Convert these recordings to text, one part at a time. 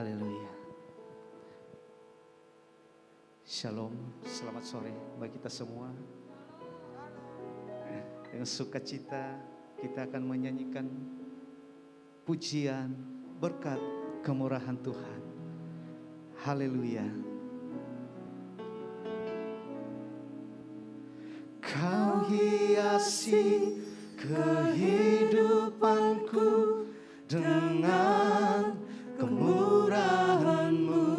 Haleluya. Shalom, selamat sore bagi kita semua. Dengan sukacita kita akan menyanyikan pujian berkat kemurahan Tuhan. Haleluya. Kau hiasi kehidupanku dengan kemurahan-Mu.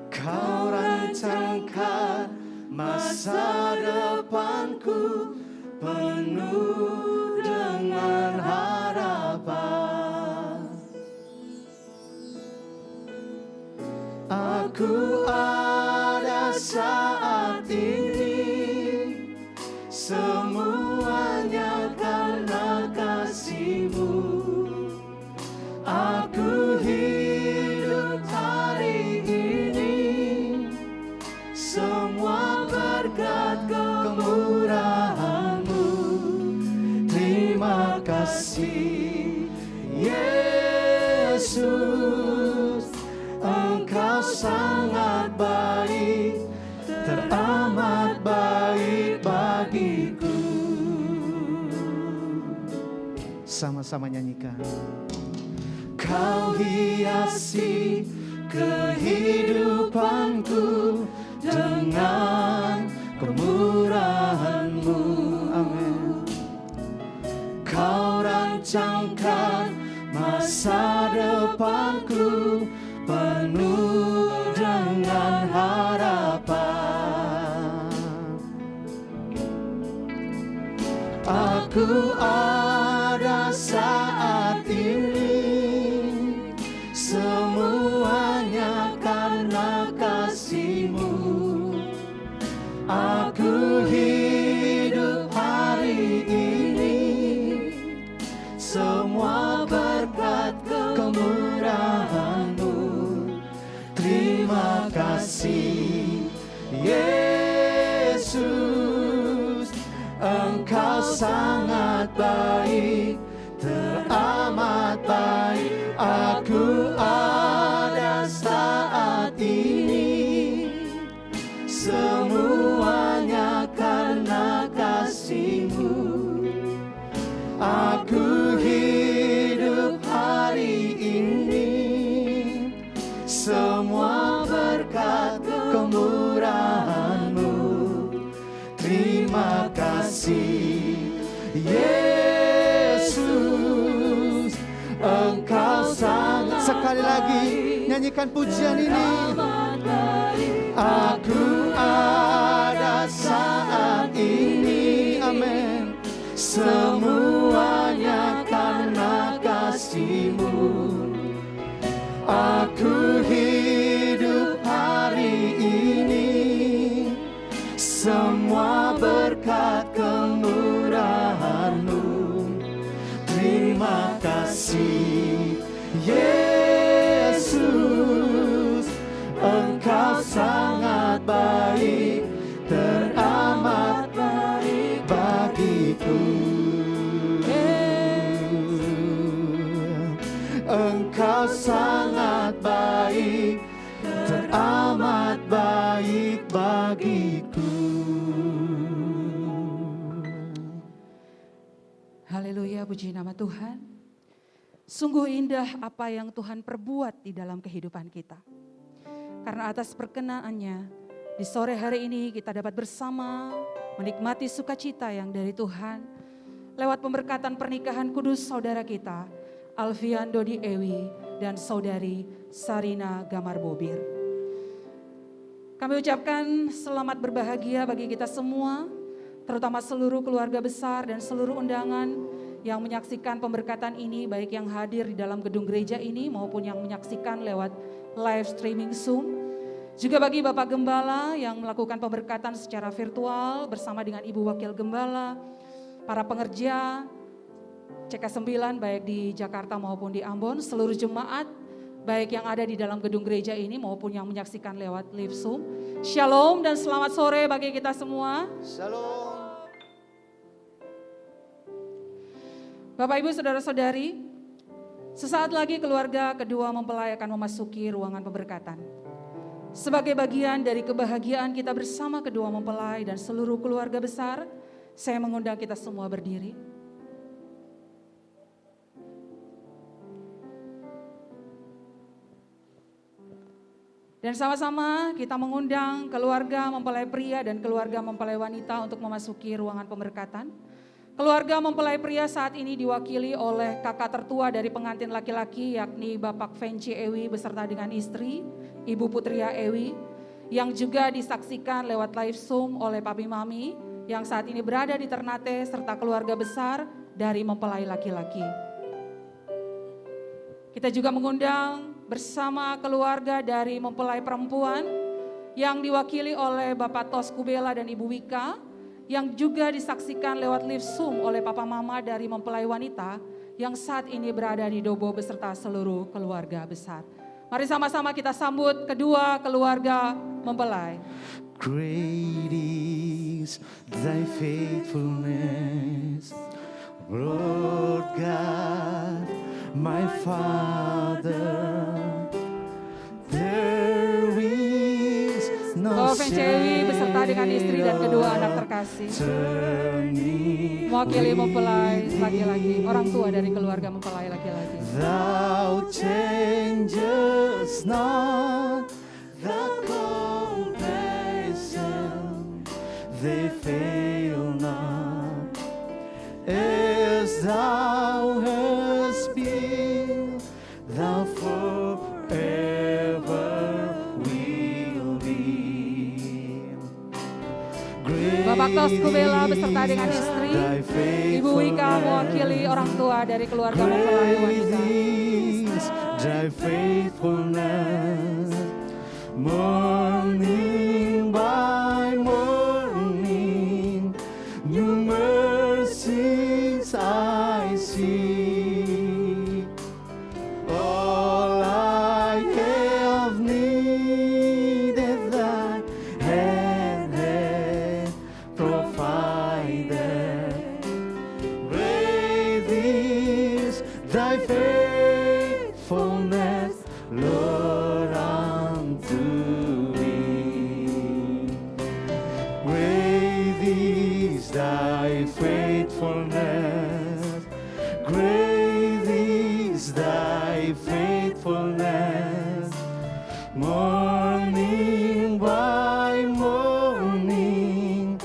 Kau rancangkan masa depanku penuh dengan harapan. Aku ada saat ini, semuanya karena kasih-Mu. Aku hidup hari ini, semua berkat kemurahan-Mu. Terima kasih Yesus, Engkau sangat baik, teramat baik bagiku. Sama-sama nyanyikan. Kau hiasi kehidupanku dengan kemurahan-Mu. Amin. Kau rancangkan masa depanku penuh dengan harapan. Aku ada saat ini, semuanya karena kasih-Mu. Aku hidup hari ini, semua berkat kemurahan-Mu. Terima kasih Yesus, Engkau sangat baik, teramat baik. Aku ada saat ini, semuanya karena kasih-Mu. Aku hidup hari ini, semua berkat kemurahan-Mu. Terima kasih Yesus, Engkau sangat. Sekali lagi nyanyikan pujian ini. Aku ada saat ini, amin, semuanya karena kasih-Mu. Aku hidup hari ini, semua berkat kemurahan-Mu. Terima kasih Yesus, Engkau sangat baik, teramat baik bagiku. Engkau sangat baik, teramat baik bagiku. Haleluya, puji nama Tuhan. Sungguh indah apa yang Tuhan perbuat di dalam kehidupan kita. Karena atas perkenaannya, di sore hari ini kita dapat bersama menikmati sukacita yang dari Tuhan lewat pemberkatan pernikahan kudus saudara kita, Alfian Dodi Ewi dan saudari Sarina Gamar Bobir. Kami ucapkan selamat berbahagia bagi kita semua, terutama seluruh keluarga besar dan seluruh undangan yang menyaksikan pemberkatan ini, baik yang hadir di dalam gedung gereja ini maupun yang menyaksikan lewat live streaming Zoom. Juga bagi Bapak Gembala yang melakukan pemberkatan secara virtual bersama dengan Ibu Wakil Gembala, para pengerja CK9 baik di Jakarta maupun di Ambon, seluruh jemaat baik yang ada di dalam gedung gereja ini maupun yang menyaksikan lewat live Zoom. Shalom dan selamat sore bagi kita semua. Shalom. Bapak Ibu Saudara-saudari, Sesaat lagi keluarga kedua mempelai akan memasuki ruangan pemberkatan. Sebagai bagian dari kebahagiaan kita bersama kedua mempelai dan seluruh keluarga besar, saya mengundang kita semua berdiri. Dan sama-sama kita mengundang keluarga mempelai pria dan keluarga mempelai wanita untuk memasuki ruangan pemberkatan. Keluarga mempelai pria saat ini diwakili oleh kakak tertua dari pengantin laki-laki, yakni Bapak Fenci Ewi beserta dengan istri, Ibu Putria Ewi, yang juga disaksikan lewat live Zoom oleh Papi Mami, yang saat ini berada di Ternate, serta keluarga besar dari mempelai laki-laki. Kita juga mengundang bersama keluarga dari mempelai perempuan yang diwakili oleh Bapak Tos Kubela dan Ibu Wika, yang juga disaksikan lewat live Zoom oleh Papa Mama dari mempelai wanita yang saat ini berada di Dobo beserta seluruh keluarga besar. Mari sama-sama kita sambut kedua keluarga mempelai. Great is thy faithfulness, Lord God, my Father. There is no Bapak Fenci Ewi beserta dengan istri dan kedua anak terkasih, mewakili mempelai laki-laki, orang tua dari keluarga mempelai laki-laki. Thou changest not, the compassion, they fail not. As thou hast been, thou forever will be. Bapak Tos Kubela beserta dengan istri, Ibu Wika mewakili orang tua dari keluarga mempelai wanita. Thy faithfulness, morning by morning, new mercies I see. All I have needed, thy hand hath provided. Great is thy faithfulness, Lord, unto me. Great is thy faithfulness, great is thy faithfulness. Morning by morning,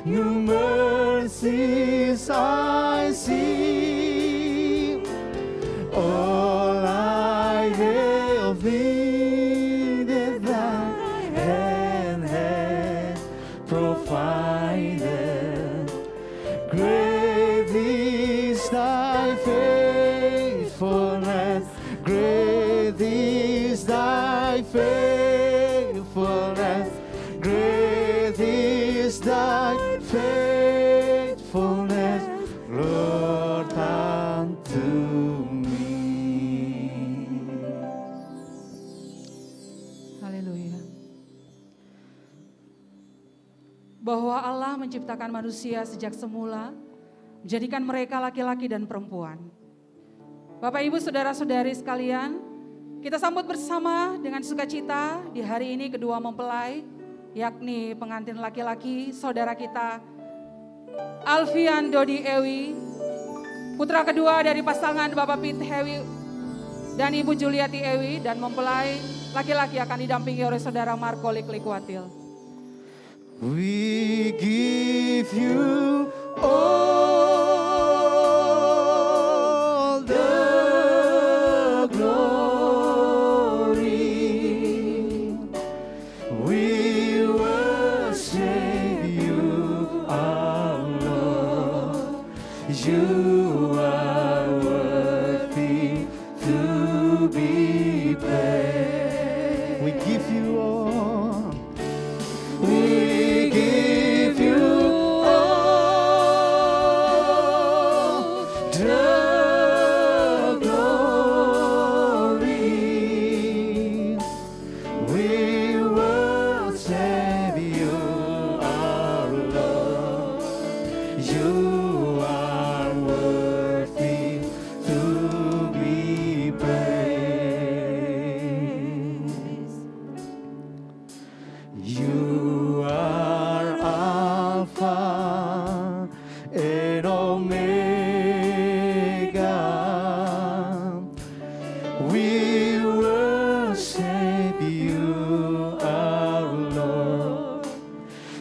new mercies I see. All I have needed, thy hand hath provided. Great is thy faithfulness, great is thy faithfulness, great is thy faithfulness, Lord, unto me. Haleluya. Bahwa Allah menciptakan manusia sejak semula, menjadikan mereka laki-laki dan perempuan. Bapak Ibu saudara-saudari sekalian, kita sambut bersama dengan sukacita di hari ini kedua mempelai, yakni pengantin laki-laki saudara kita Alfian Dodi Ewi, putra kedua dari pasangan Bapak Pete Ewi dan Ibu Juliati Ewi, dan mempelai laki-laki akan didampingi oleh saudara Marco Liklikwatil. We give you all the glory. We worship you, our Lord. You are worthy to be praised. We give you all. We give you all the glory. We worship you, our Lord. You are worthy Omega. We worship you, our Lord.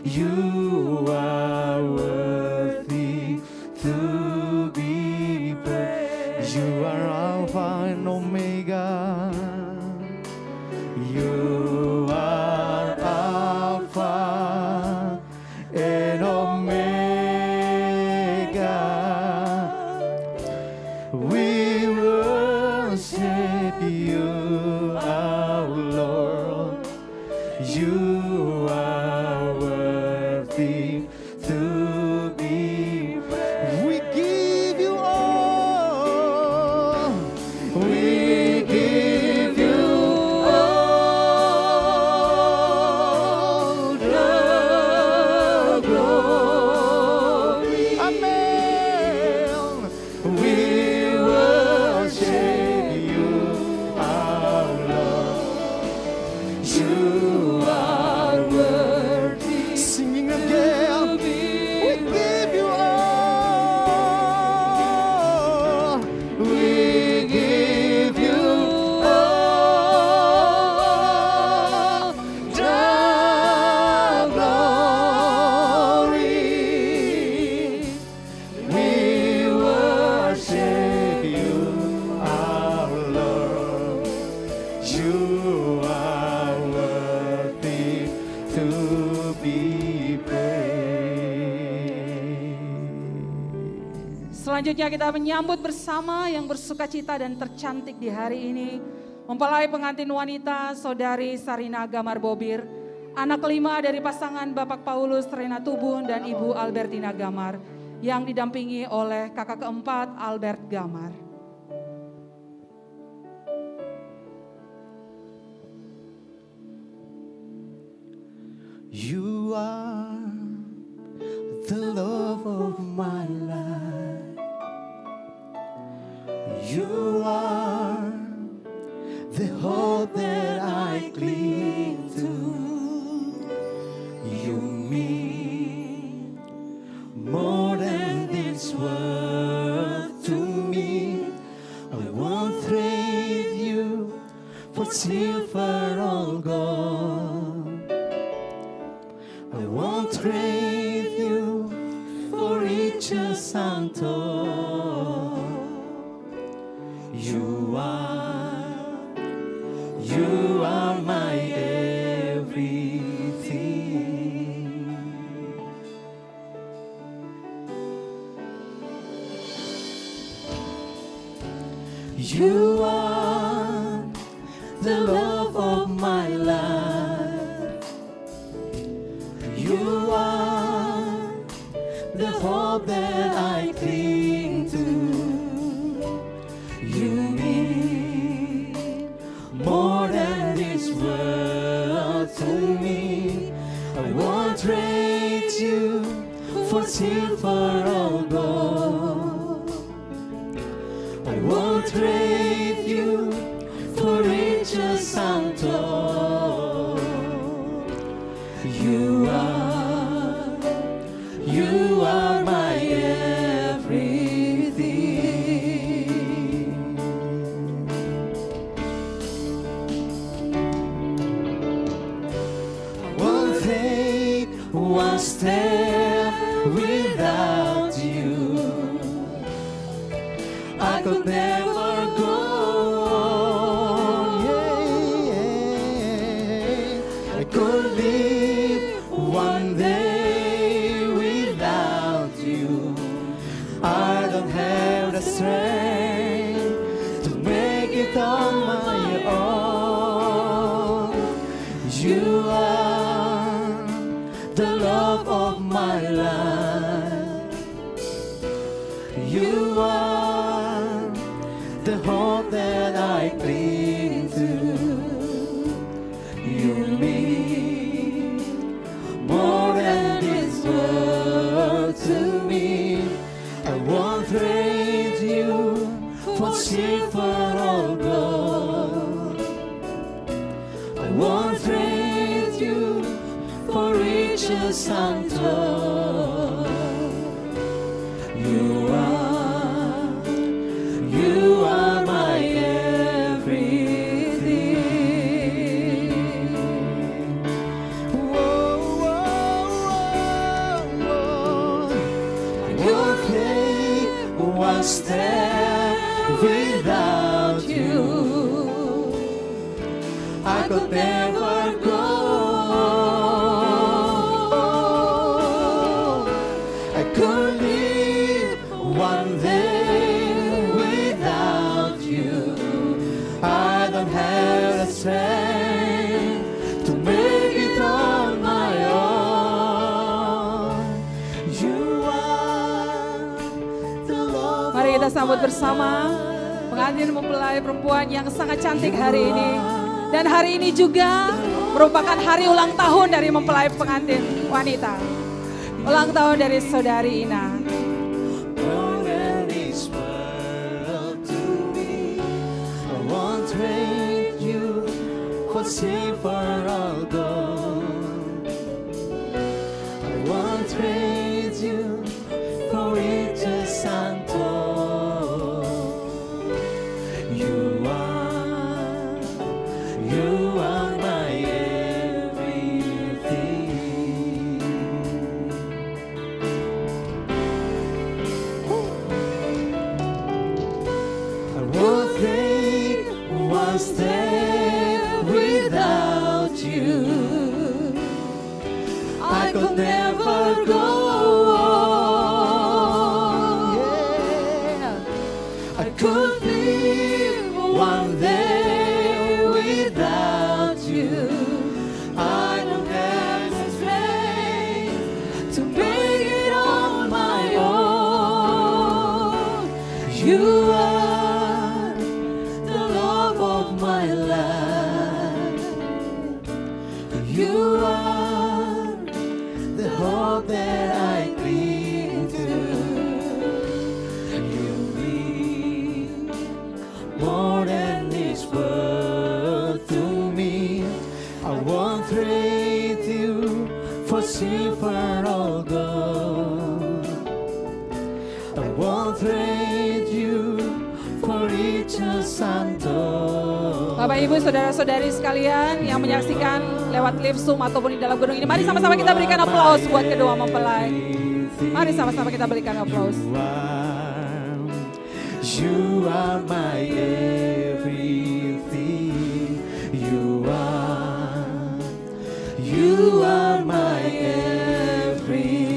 You are worthy to be praised. You are Alpha and Omega. You are Alpha and Omega. We worship you, our Lord. You are worthy to be praised. We give you all. We give you all the glory. Amen. We worship you, our Lord. You are worthy. Singing again. We give you all. We give you all the glory. We worship you, our Lord. You are worthy to be praised. Selanjutnya kita menyambut bersama yang bersukacita dan tercantik di hari ini. Mempelai pengantin wanita Saudari Sarina Gamar Bobir. Anak kelima dari pasangan Bapak Paulus Rena Tubun dan Ibu Albertina Gamar. Yang didampingi oleh kakak keempat Albert Gamar. You are the love of my life. You are the hope that I cling to. You mean more than this world to me. I won't trade you for silver or gold. I won't trade you for riches untold. You are my everything. You are the love of my life. You are the hope that I cling to. You mean more than this world to me. I won't trade you for silver or gold. I won't trade you for riches untold. You are my everything. I won't take one step without you. I could never go on. I could live one day without you. I don't have the strength to make it on my own. You are the love of my life. You are the hope that I cling to. You mean more than this world to me. I won't trade you for silver or gold. I won't trade you for riches untold. You one step without you. I could never go. I could live one day without you. I don't have the strength to make it on my own. You are the love. Mari kita sambut bersama pengantin mempelai perempuan yang sangat cantik hari ini. Dan hari ini juga merupakan hari ulang tahun dari mempelai pengantin wanita. Ulang tahun dari saudari Ina. More than this world to me, I won't trade you for silver or gold. I won't trade you for riches untold. You are my everything. I won't take one step without you. I could never go. Yeah. I could live one day without you. I don't have the strength to make it on my own. You are the love of my life. You are the hope that I cling to. You mean more than this world to me. I won't trade you for silver or gold. I won't trade you for riches untold. Bapak Ibu saudara-saudari sekalian yang menyaksikan lewat live Zoom ataupun di dalam gedung ini, mari sama-sama kita berikan aplaus buat kedua mempelai. Mari sama-sama kita berikan aplaus. You are my everything. You are my everything.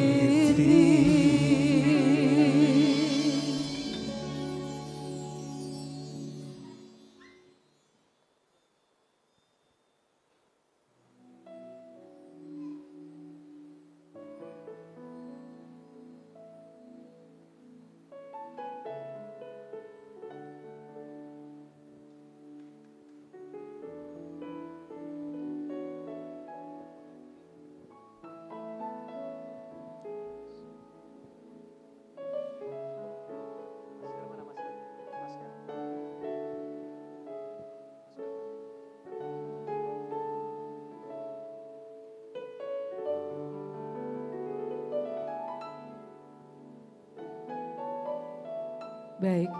Baik,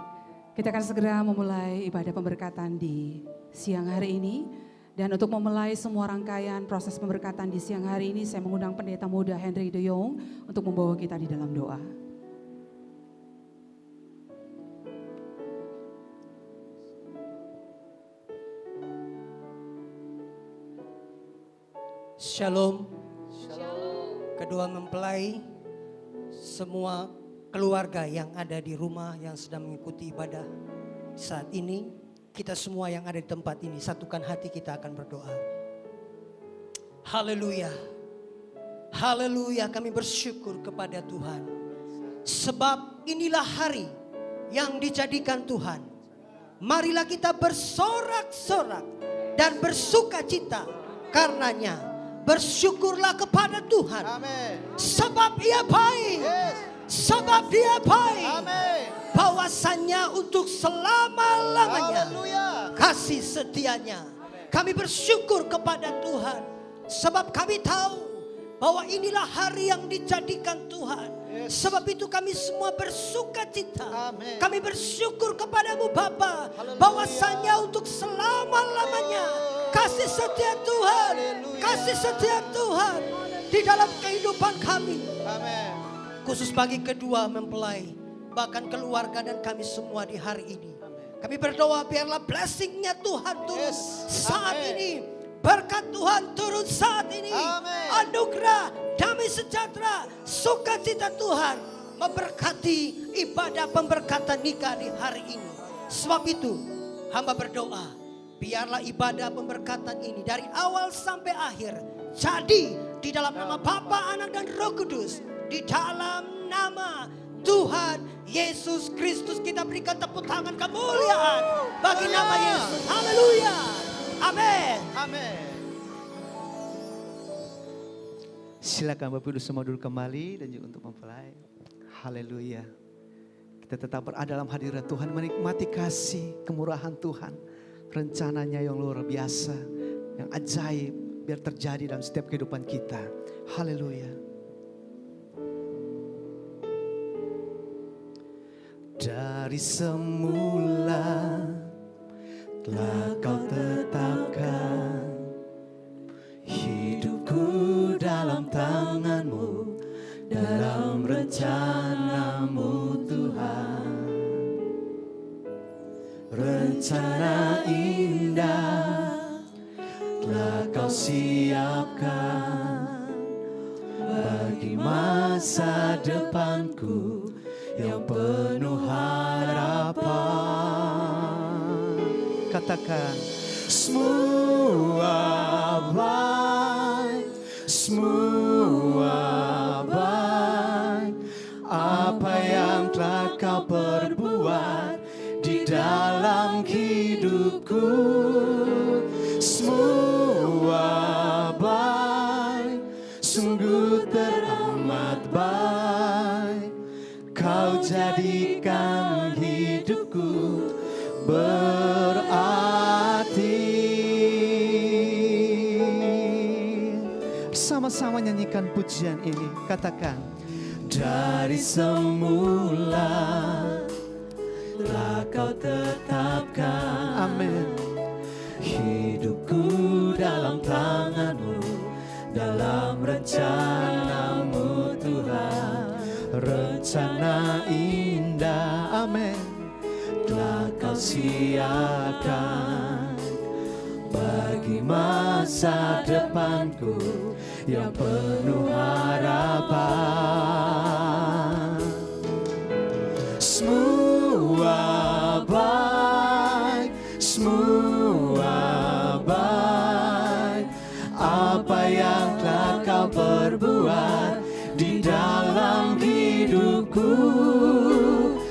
kita akan segera memulai ibadah pemberkatan di siang hari ini. Dan untuk memulai semua rangkaian proses pemberkatan di siang hari ini, saya mengundang Pendeta Muda Henry De Jong untuk membawa kita di dalam doa. Shalom. Kedua mempelai, semua keluarga yang ada di rumah yang sedang mengikuti ibadah saat ini, kita semua yang ada di tempat ini, satukan hati, kita akan berdoa. Haleluya. Haleluya, kami bersyukur kepada Tuhan. Sebab inilah hari yang dijadikan Tuhan. Marilah kita bersorak-sorak dan bersuka cita karenanya. Bersyukurlah kepada Tuhan. Amen. Sebab Ia baik. Yes. Sebab Dia baik. Amen. Bahwasannya untuk selama-lamanya. Haleluya. Kasih setianya. Amen. Kami bersyukur kepada Tuhan. Sebab kami tahu bahwa inilah hari yang dijadikan Tuhan. Yes. Sebab itu kami semua bersuka cita. Amen. Kami bersyukur kepadamu Bapa. Bahwasannya untuk selama-lamanya. Kasih setia Tuhan. Haleluya. Kasih setia Tuhan. Di dalam kehidupan kami. Amen. Khusus bagi kedua mempelai. bahkan keluarga dan kami semua di hari ini. Kami berdoa biarlah blessing-Nya Tuhan turun saat ini. Berkat Tuhan turun saat ini. Anugerah, damai sejahtera, sukacita Tuhan memberkati ibadah pemberkatan nikah di hari ini. Sebab itu hamba berdoa, biarlah ibadah pemberkatan ini dari awal sampai akhir jadi di dalam nama Bapa, Anak dan Roh Kudus. Di dalam nama Tuhan Yesus Kristus kita berikan tepuk tangan kemuliaan bagi nama Yesus. Haleluya. Amin. Amin. Silakan Bapak Ibu semua dulu kembali dan juga untuk mempelai. Haleluya. Kita tetap berada dalam hadirat Tuhan, menikmati kasih, kemurahan Tuhan. Rencananya yang luar biasa, yang ajaib biar terjadi dalam setiap kehidupan kita. Haleluya. Dari semula telah Kau tetapkan hidupku dalam tangan-Mu, dalam rencana-Mu Tuhan. Rencana indah telah Kau siapkan bagi masa depanku yang penuh harapan. Katakan, semua baik, semua baik. Apa yang telah Kau perbuat di dalam hidupku, semua baik, sungguh teramat baik. Kau jadikan hidupku berarti. Sama-sama nyanyikan pujian ini. Katakan, dari semula telah Kau tetapkan, amin, hidupku dalam tangan-Mu, dalam rencana-Mu Tuhan. Rencana indah, amin, telah Kau siapkan bagi masa depanku yang penuh harapan. Semua baik, semua baik. Apa yang telah Kau perbuat di dalam hidupku,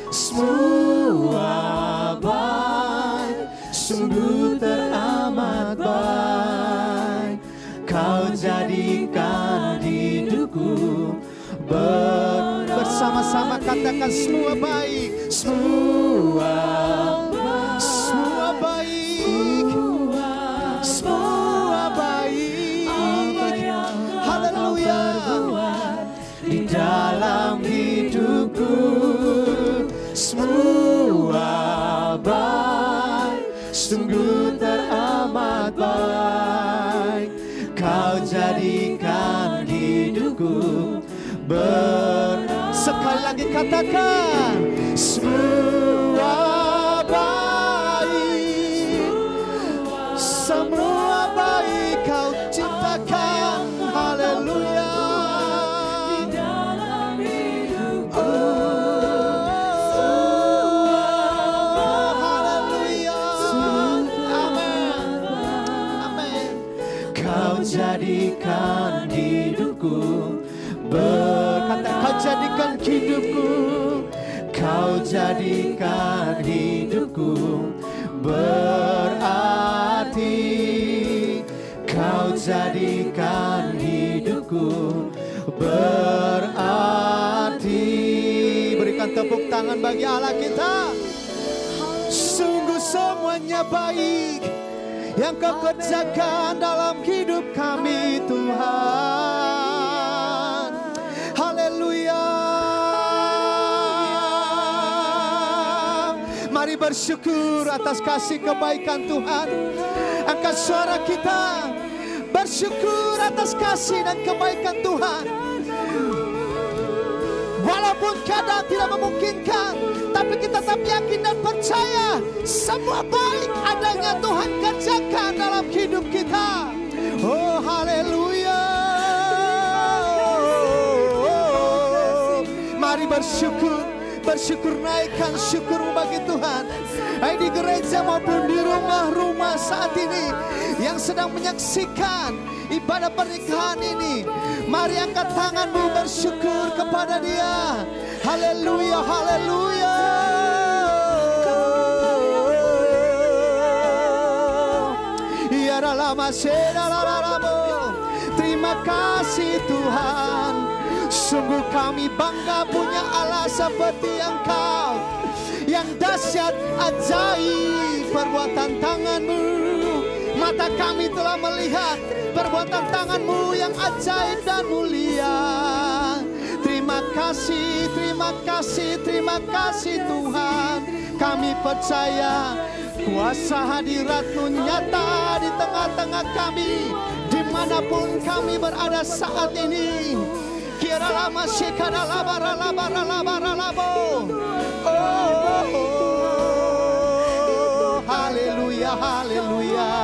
semua baik, sungguh teramat baik. Kau jadikan hidupku bersama-sama katakan semua baik, semua baik, semua baik, semua baik. Haleluya. Di dalam hidupku semua baik, sungguh teramat baik. Kau jadikan hidupku sekali lagi katakan, semua baik, semua baik Kau ciptakan. Haleluya. Jadikan hidupku Kau jadikan hidupku, Kau jadikan hidupku berarti. Kau jadikan hidupku berarti. Berikan tepuk tangan bagi Allah kita. Sungguh semuanya baik yang Kau kerjakan dalam hidup kami Tuhan. Haleluya. Mari bersyukur atas kasih kebaikan Tuhan. Angkat suara kita, bersyukur atas kasih dan kebaikan Tuhan. Walaupun walaupun keadaan tidak memungkinkan, tapi kita tetap yakin dan percaya semua baik adanya Tuhan kerjakan dalam hidup kita. Oh haleluya. Mari bersyukur naikkan syukurmu bagi Tuhan. Hai di gereja maupun di rumah-rumah saat ini yang sedang menyaksikan ibadah pernikahan ini, mari angkat tanganmu bersyukur kepada Dia. Haleluya, haleluya. Ya lama terima kasih Tuhan. Sungguh kami bangga punya Allah seperti Engkau, yang dahsyat ajaib perbuatan tangan-Mu. Mata kami telah melihat perbuatan tangan-Mu yang ajaib dan mulia. Terima kasih, terima kasih, terima kasih Tuhan. Kami percaya kuasa hadirat-Mu nyata di tengah-tengah kami, dimanapun kami berada saat ini. Kira lama syekada labara labara labara labo. Oh, haleluya, haleluya.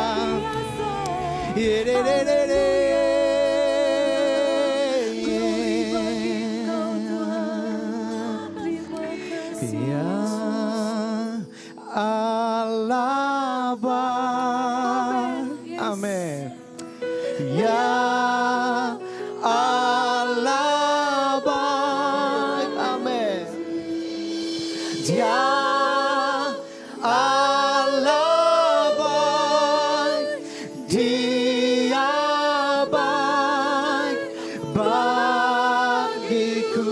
Ya Allah, amin. Ya Allah baik, amin. Ya Allah baik, Dia baik bagiku.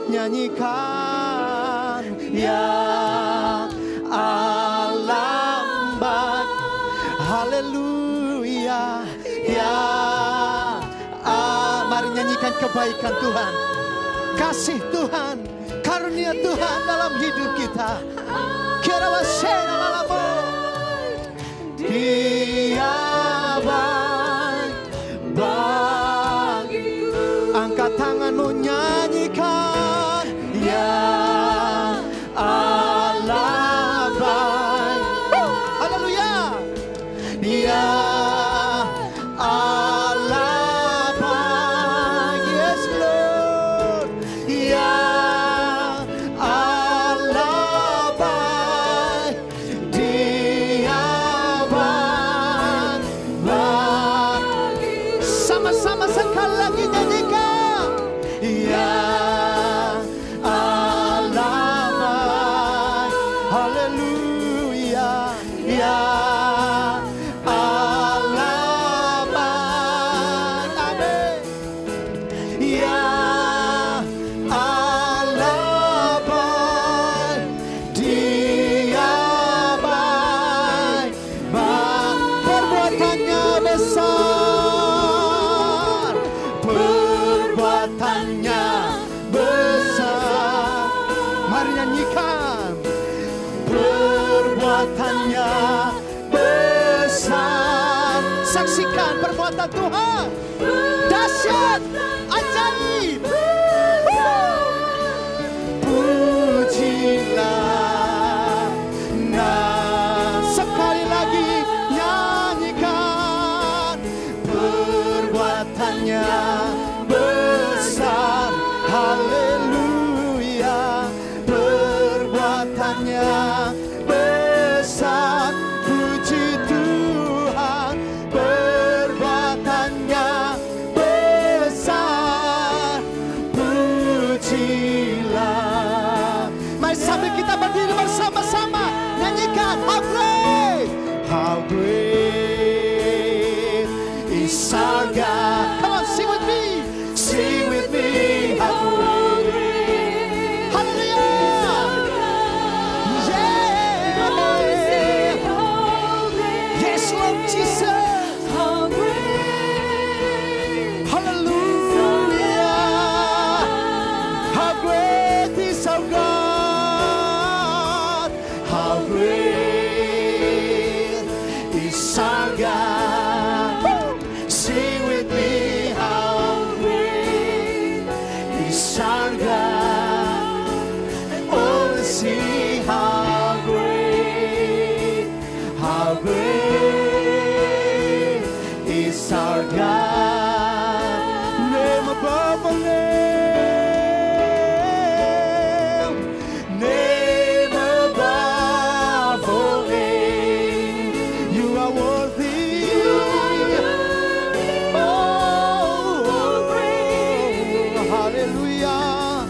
Nyanyikan ya Allah baik, haleluya. Ya mari nyanyikan kebaikan Tuhan, kasih Tuhan, karunia Tuhan dalam hidup kita. Dia baik bagiku. Angkat tanganmu nyanyikan ya Allah baik. Haleluya. Ya Allah baik, yes Lord. Ya Allah baik, Dia baik baik. Sama-sama sekali lagi nyanyikan. Ya Allah baik, haleluya. Ya saksikan perbuatan Tuhan, dahsyat, ajaib. Pujilah, nah sekali lagi nyanyikan perbuatannya besar, haleluya. Perbuatannya besar, puji Tuhan. Perbuatannya besar, pujilah. Mari sambil kita berdiri bersama-sama nyanyikan how great is our God. Come on, sing with me, sing with me. How great, hallelujah, yeah, yes Lord Jesus, hallelujah. How great is our God, see how great is our God. Name above all name above all name. You are worthy. Hallelujah.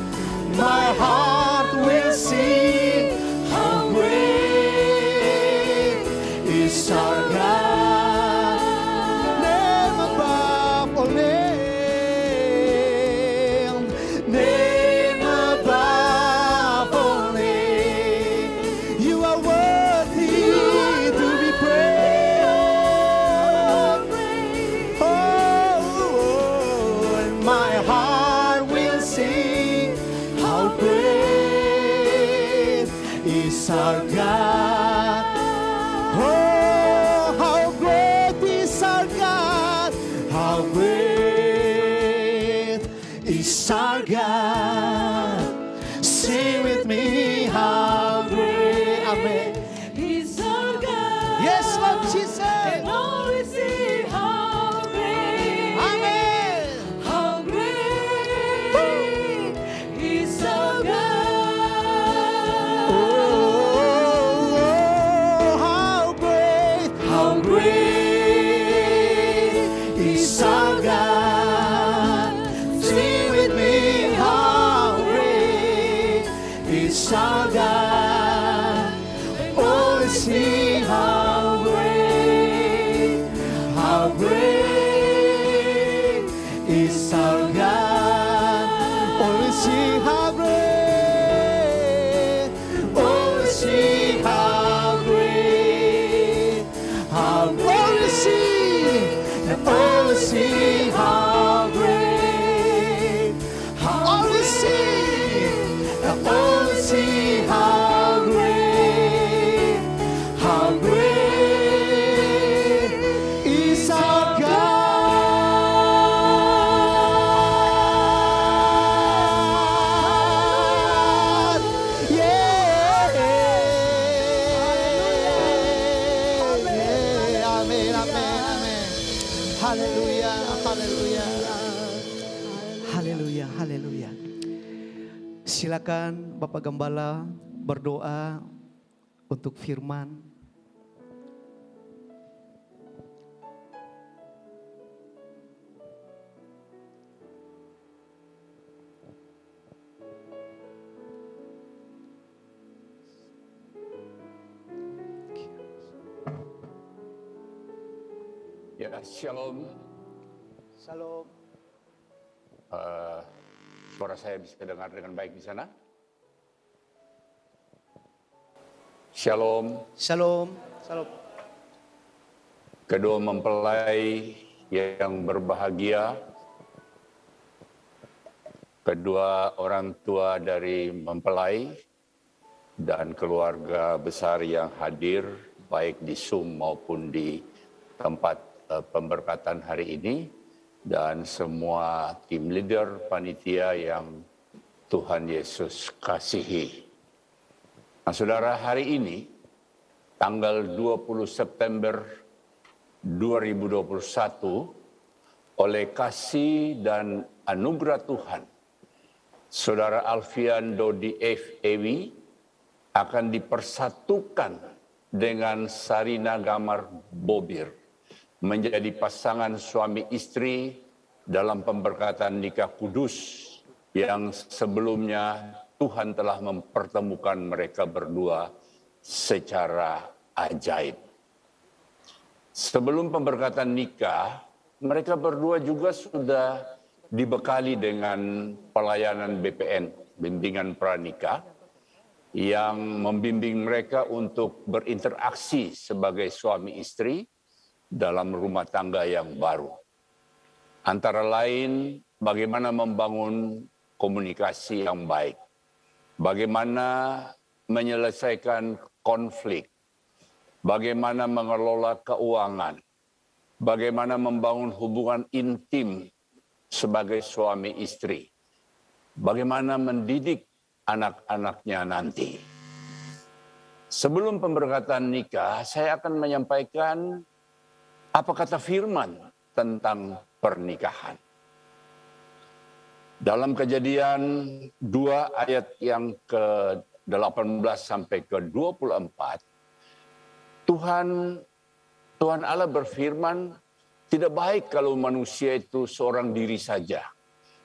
My heart will sing how great is our God. Name above all name. Name above all name. You are worthy to be praised. Oh, and my heart will sing how great is our God. Oh, how great is our God. How great is our God. Sing with me, how great. Amen. He's our God. Yes, Lord Jesus. And all we see how great, Amen. how great is our God. Oh, how great is our God. Sing with me, how great is our God. Oh, sing how great is our God. Oh, sing how great. Oh, sing how great. How great sing. Oh, sing how great. How sing. Oh, sing how great. How great is our God. Yeah. Amen, amen, amen. Haleluya, haleluya. Haleluya, haleluya. Silakan Bapak Gembala berdoa untuk firman. Ya, shalom. Salam. Suara saya bisa dengar dengan baik di sana? Shalom. Shalom. Shalom. Kedua mempelai yang berbahagia, kedua orang tua dari mempelai, dan keluarga besar yang hadir, baik di Zoom maupun di tempat pemberkatan hari ini, dan semua tim leader panitia yang Tuhan Yesus kasihi. Nah, saudara, hari ini tanggal 20 September 2021, oleh kasih dan anugerah Tuhan, saudara Alfian Dodi F. Ewi akan dipersatukan dengan Sarina Gamar Bobir menjadi pasangan suami istri dalam pemberkatan nikah kudus yang sebelumnya Tuhan telah mempertemukan mereka berdua secara ajaib. Sebelum pemberkatan nikah, mereka berdua juga sudah dibekali dengan pelayanan BPN, bimbingan pranikah, yang membimbing mereka untuk berinteraksi sebagai suami istri dalam rumah tangga yang baru. Antara lain, bagaimana membangun komunikasi yang baik, bagaimana menyelesaikan konflik, bagaimana mengelola keuangan, bagaimana membangun hubungan intim sebagai suami istri, bagaimana mendidik anak-anaknya nanti. Sebelum pemberkatan nikah, saya akan menyampaikan apa kata firman tentang pernikahan. Dalam Kejadian 2 ayat yang ke-18 sampai ke-24, Tuhan Allah berfirman, tidak baik kalau manusia itu seorang diri saja.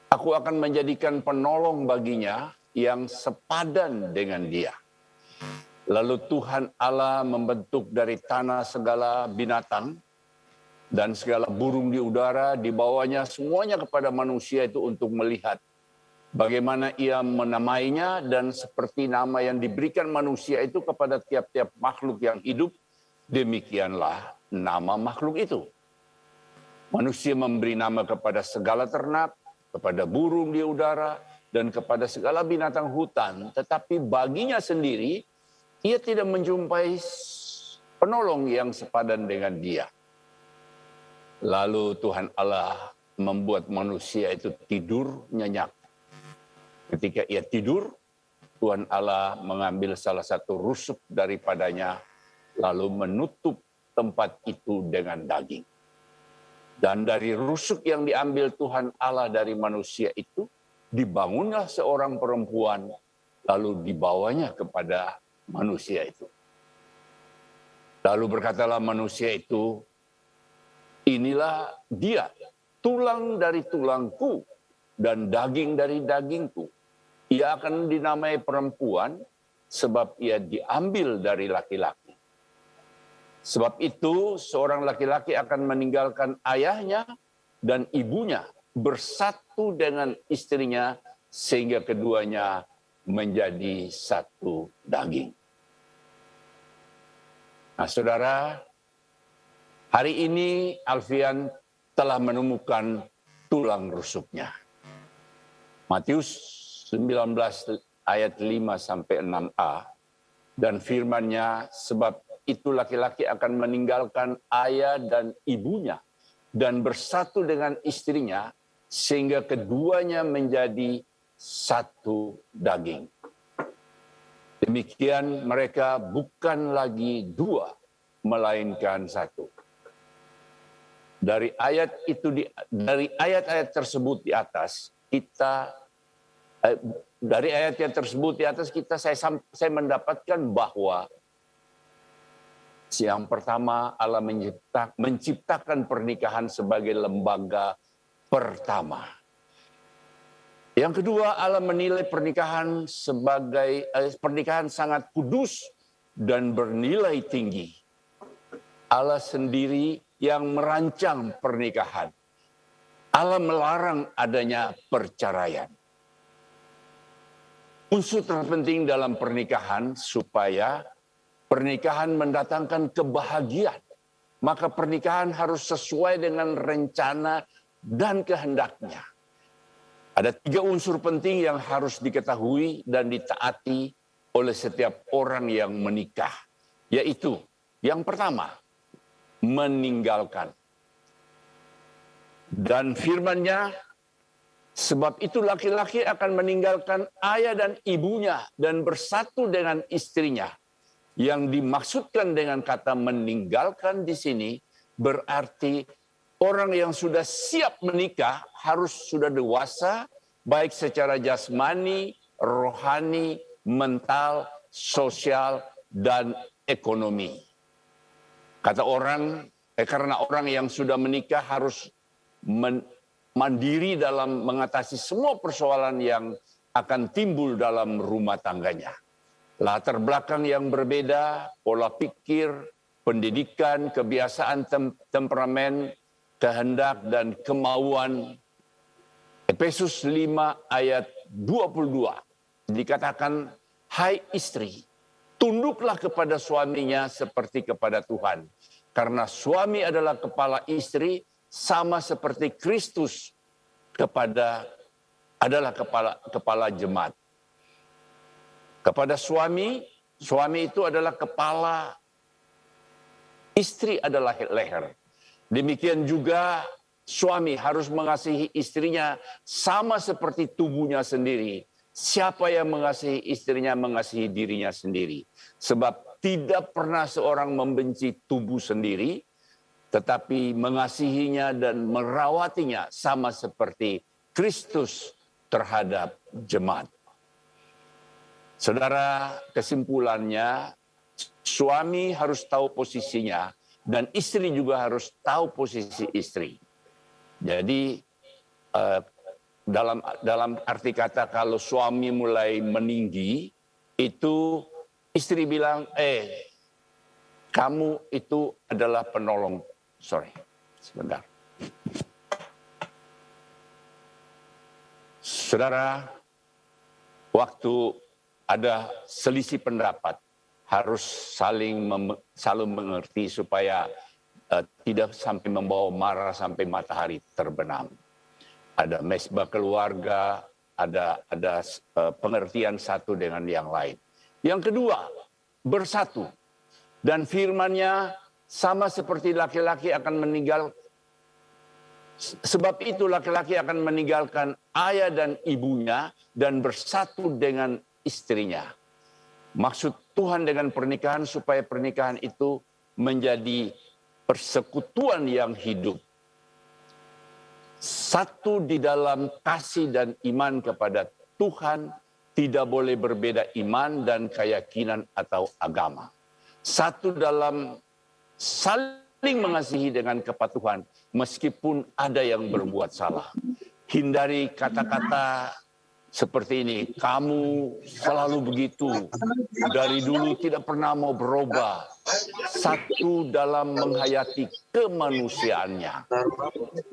Aku akan menjadikan penolong baginya yang sepadan dengan dia. Lalu Tuhan Allah membentuk dari tanah segala binatang dan segala burung di udara, dibawanya semuanya kepada manusia itu untuk melihat bagaimana ia menamainya, dan seperti nama yang diberikan manusia itu kepada tiap-tiap makhluk yang hidup, demikianlah nama makhluk itu. Manusia memberi nama kepada segala ternak, kepada burung di udara, dan kepada segala binatang hutan. Tetapi baginya sendiri, ia tidak menjumpai penolong yang sepadan dengan dia. Lalu Tuhan Allah membuat manusia itu tidur nyenyak. Ketika ia tidur, Tuhan Allah mengambil salah satu rusuk daripadanya, lalu menutup tempat itu dengan daging. Dan dari rusuk yang diambil Tuhan Allah dari manusia itu, dibangunlah seorang perempuan, lalu dibawanya kepada manusia itu. Lalu berkatalah manusia itu, inilah dia, tulang dari tulangku dan daging dari dagingku. Ia akan dinamai perempuan sebab ia diambil dari laki-laki. Sebab itu seorang laki-laki akan meninggalkan ayahnya dan ibunya, bersatu dengan istrinya sehingga keduanya menjadi satu daging. Nah, saudara, hari ini Alfian telah menemukan tulang rusuknya. Matius 19 ayat 5 sampai 6a, dan firman-Nya, sebab itu laki-laki akan meninggalkan ayah dan ibunya dan bersatu dengan istrinya sehingga keduanya menjadi satu daging. Demikian mereka bukan lagi dua, melainkan satu. Dari ayat-ayat tersebut di atas saya mendapatkan bahwa yang pertama, Allah menciptakan pernikahan sebagai lembaga pertama. Yang kedua, Allah menilai pernikahan sebagai pernikahan sangat kudus dan bernilai tinggi. Allah sendiri yang merancang pernikahan. Allah melarang adanya perceraian. Unsur terpenting dalam pernikahan supaya pernikahan mendatangkan kebahagiaan, maka pernikahan harus sesuai dengan rencana dan kehendaknya. Ada 3 unsur penting yang harus diketahui dan ditaati oleh setiap orang yang menikah, yaitu yang pertama, meninggalkan. Dan firman-Nya, sebab itu laki-laki akan meninggalkan ayah dan ibunya dan bersatu dengan istrinya. Yang dimaksudkan dengan kata meninggalkan di sini berarti orang yang sudah siap menikah harus sudah dewasa, baik secara jasmani, rohani, mental, sosial, dan ekonomi. Kata orang, karena orang yang sudah menikah harus mandiri dalam mengatasi semua persoalan yang akan timbul dalam rumah tangganya. Latar belakang yang berbeda, pola pikir, pendidikan, kebiasaan, temperamen, kehendak, dan kemauan. Efesus 5 ayat 22 dikatakan, hai istri, tunduklah kepada suaminya seperti kepada Tuhan. Karena suami adalah kepala istri, sama seperti Kristus adalah kepala jemaat. Kepada suami itu adalah kepala, istri adalah leher. Demikian juga suami harus mengasihi istrinya sama seperti tubuhnya sendiri. siapa yang mengasihi istrinya mengasihi dirinya sendiri. Sebab tidak pernah seorang membenci tubuh sendiri, tetapi mengasihinya dan merawatinya sama seperti Kristus terhadap jemaat. Saudara, kesimpulannya, suami harus tahu posisinya dan istri juga harus tahu posisi istri. Jadi dalam arti kata kalau suami mulai meninggi, itu istri bilang, kamu itu adalah penolong. Sorry, sebentar. Saudara, waktu ada selisih pendapat, harus saling mengerti supaya tidak sampai membawa marah sampai matahari terbenam. Ada mesbah keluarga, ada pengertian satu dengan yang lain. Yang kedua, bersatu. Dan firman-Nya sama seperti laki-laki akan meninggal. Sebab itu laki-laki akan meninggalkan ayah dan ibunya dan bersatu dengan istrinya. Maksud Tuhan dengan pernikahan supaya pernikahan itu menjadi persekutuan yang hidup. Satu di dalam kasih dan iman kepada Tuhan, tidak boleh berbeda iman dan keyakinan atau agama. Satu dalam saling mengasihi dengan kepatuhan, meskipun ada yang berbuat salah. Hindari kata-kata seperti ini, kamu selalu begitu, dari dulu tidak pernah mau berubah. Satu dalam menghayati kemanusiaannya.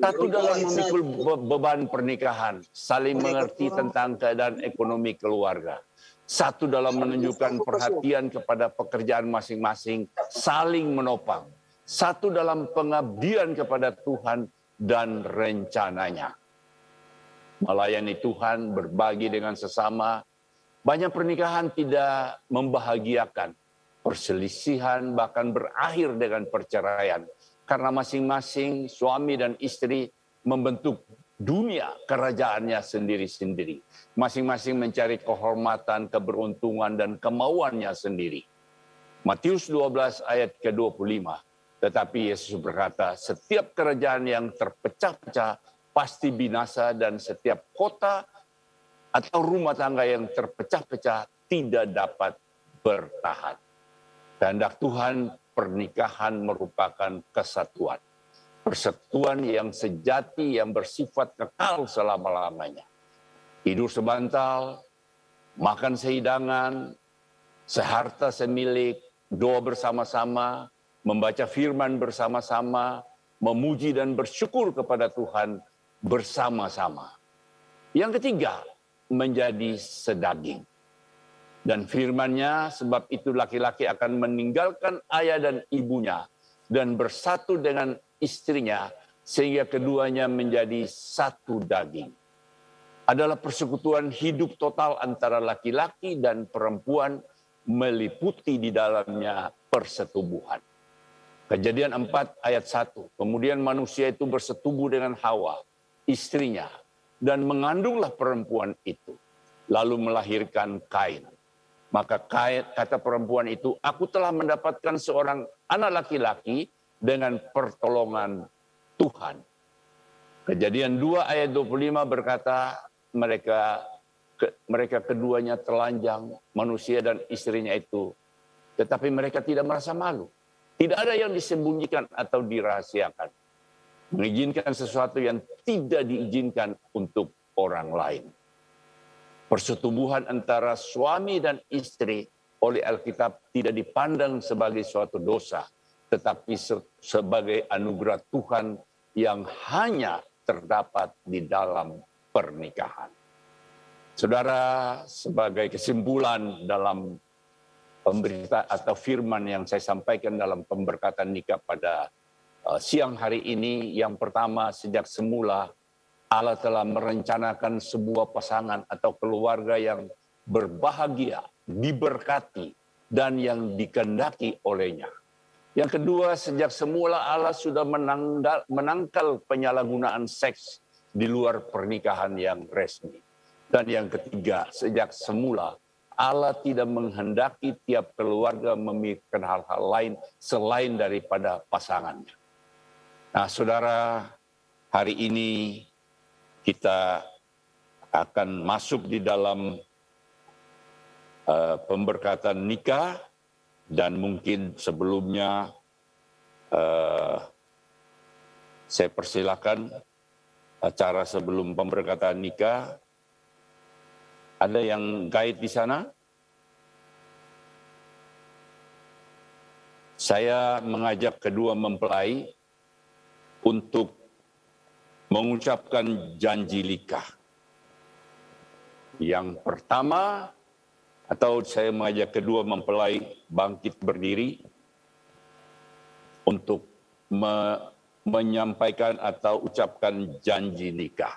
Satu dalam memikul beban pernikahan, saling mengerti tentang keadaan ekonomi keluarga. Satu dalam menunjukkan perhatian kepada pekerjaan masing-masing, saling menopang. Satu dalam pengabdian kepada Tuhan dan rencananya. Melayani Tuhan, berbagi dengan sesama. Banyak pernikahan tidak membahagiakan. Perselisihan bahkan berakhir dengan perceraian. Karena masing-masing suami dan istri membentuk dunia kerajaannya sendiri-sendiri. Masing-masing mencari kehormatan, keberuntungan, dan kemauannya sendiri. Matius 12 ayat ke-25. Tetapi Yesus berkata, setiap kerajaan yang terpecah-pecah pasti binasa, dan setiap kota atau rumah tangga yang terpecah-pecah tidak dapat bertahan. Kehendak Tuhan, pernikahan merupakan kesatuan. Persatuan yang sejati, yang bersifat kekal selama-lamanya. Tidur sebantal, makan sehidangan, seharta semilik, doa bersama-sama, membaca firman bersama-sama, memuji dan bersyukur kepada Tuhan bersama-sama. Yang ketiga, menjadi sedaging. Dan firman-Nya, sebab itu laki-laki akan meninggalkan ayah dan ibunya dan bersatu dengan istrinya sehingga keduanya menjadi satu daging. Adalah persekutuan hidup total antara laki-laki dan perempuan, meliputi di dalamnya persetubuhan. Kejadian 4 ayat 1. Kemudian manusia itu bersetubuh dengan Hawa, istrinya, dan mengandunglah perempuan itu, lalu melahirkan Kain. Maka Kain, kata perempuan itu, aku telah mendapatkan seorang anak laki-laki dengan pertolongan Tuhan. Kejadian 2 ayat 25 berkata, mereka keduanya telanjang, manusia dan istrinya itu, tetapi mereka tidak merasa malu. Tidak ada yang disembunyikan atau dirahasiakan. Mengizinkan sesuatu yang tidak diizinkan untuk orang lain. Persetubuhan antara suami dan istri oleh Alkitab tidak dipandang sebagai suatu dosa, tetapi sebagai anugerah Tuhan yang hanya terdapat di dalam pernikahan. Saudara, sebagai kesimpulan dalam pemberita atau firman yang saya sampaikan dalam pemberkatan nikah pada siang hari ini, yang pertama, sejak semula Allah telah merencanakan sebuah pasangan atau keluarga yang berbahagia, diberkati, dan yang dikehendaki olehnya. Yang kedua, sejak semula Allah sudah menangkal penyalahgunaan seks di luar pernikahan yang resmi. Dan yang ketiga, sejak semula Allah tidak menghendaki tiap keluarga memikirkan hal-hal lain selain daripada pasangannya. Nah, saudara, hari ini kita akan masuk di dalam pemberkatan nikah, dan mungkin sebelumnya saya persilakan acara sebelum pemberkatan nikah. Ada yang guide di sana? Saya mengajak kedua mempelai untuk mengucapkan janji nikah. Yang pertama, atau saya mengajak kedua mempelai bangkit berdiri untuk menyampaikan atau ucapkan janji nikah.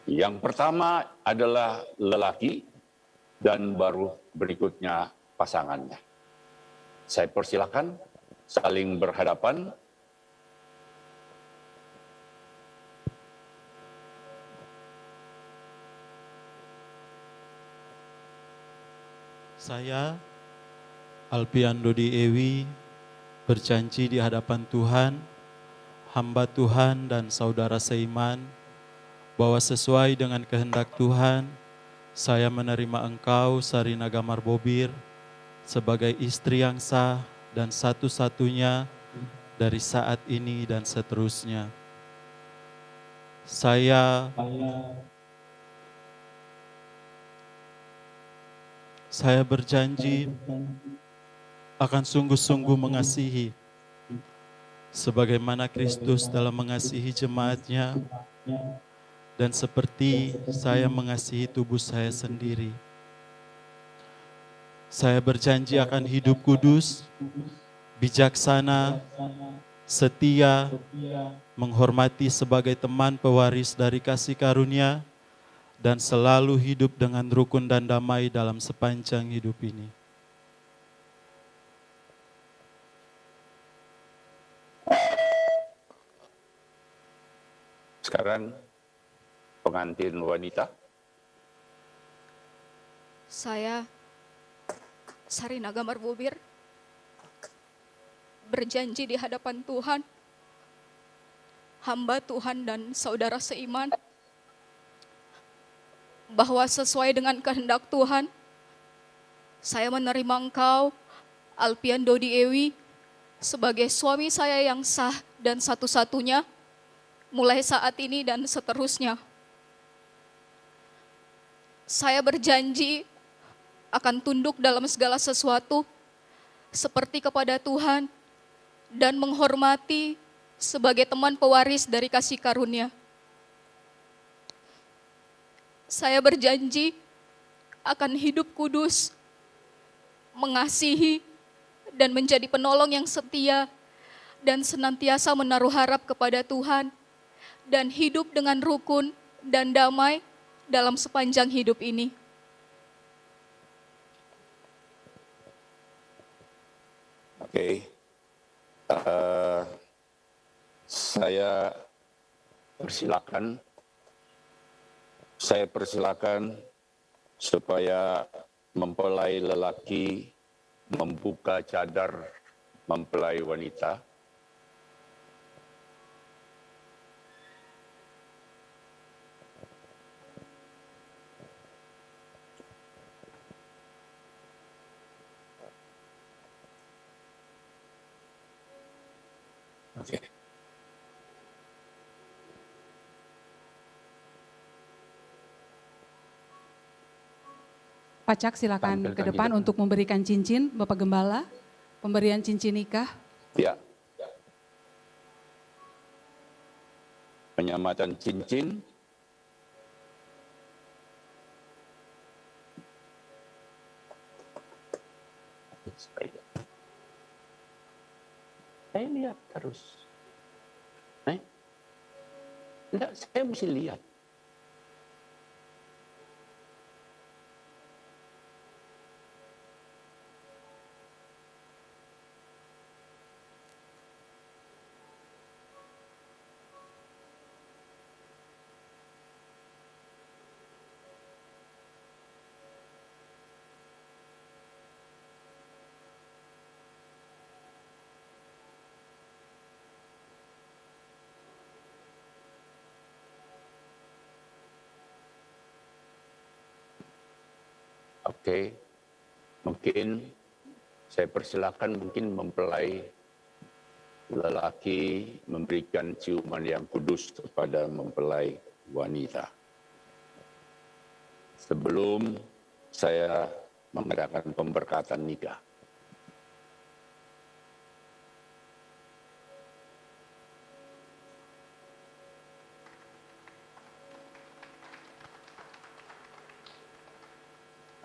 Yang pertama adalah lelaki dan baru berikutnya pasangannya. Saya persilakan saling berhadapan. Saya, Alpian Dodi Ewi, berjanji di hadapan Tuhan, hamba Tuhan dan saudara seiman, bahwa sesuai dengan kehendak Tuhan, saya menerima engkau, Sarina Gamar Bobir, sebagai istri yang sah dan satu-satunya dari saat ini dan seterusnya. Saya berjanji akan sungguh-sungguh mengasihi, sebagaimana Kristus dalam mengasihi jemaatnya, dan seperti saya mengasihi tubuh saya sendiri. Saya berjanji akan hidup kudus, bijaksana, setia, menghormati sebagai teman pewaris dari kasih karunia, dan selalu hidup dengan rukun dan damai dalam sepanjang hidup ini. Sekarang pengantin wanita. Saya, Sarina Gamar Bobir, berjanji di hadapan Tuhan, hamba Tuhan dan saudara seiman, bahwa sesuai dengan kehendak Tuhan, saya menerima engkau, Alpian Dodi Ewi, sebagai suami saya yang sah dan satu-satunya, mulai saat ini dan seterusnya. Saya berjanji akan tunduk dalam segala sesuatu, seperti kepada Tuhan, dan menghormati sebagai teman pewaris dari kasih karunia. Saya berjanji akan hidup kudus, mengasihi, dan menjadi penolong yang setia, dan senantiasa menaruh harap kepada Tuhan, dan hidup dengan rukun dan damai dalam sepanjang hidup ini. Oke. Saya persilakan supaya mempelai lelaki membuka cadar mempelai wanita. Oke. Pacak silakan ke depan untuk memberikan cincin, Bapak Gembala, pemberian cincin nikah. Ya. Penyamatan cincin. Saya lihat terus. Enggak, saya mesti lihat. Oke, mungkin saya persilakan mungkin mempelai lelaki memberikan ciuman yang kudus kepada mempelai wanita. Sebelum saya mengadakan pemberkatan nikah.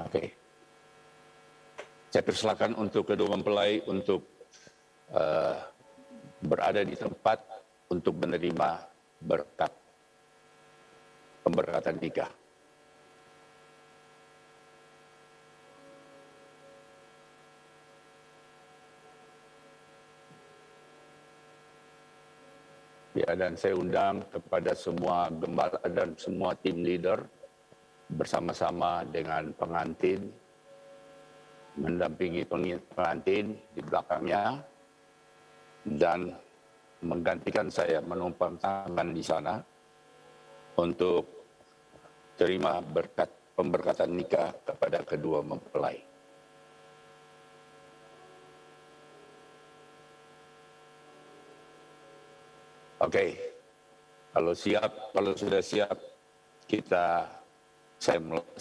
Oke. Saya persilakan untuk kedua mempelai untuk berada di tempat untuk menerima berkat pemberkatan nikah. Ya, dan saya undang kepada semua gembala dan semua tim leader bersama-sama dengan pengantin, mendampingi pengantin di belakangnya, dan menggantikan saya menumpang tangan di sana untuk terima berkat pemberkatan nikah kepada kedua mempelai. Oke, kalau sudah siap,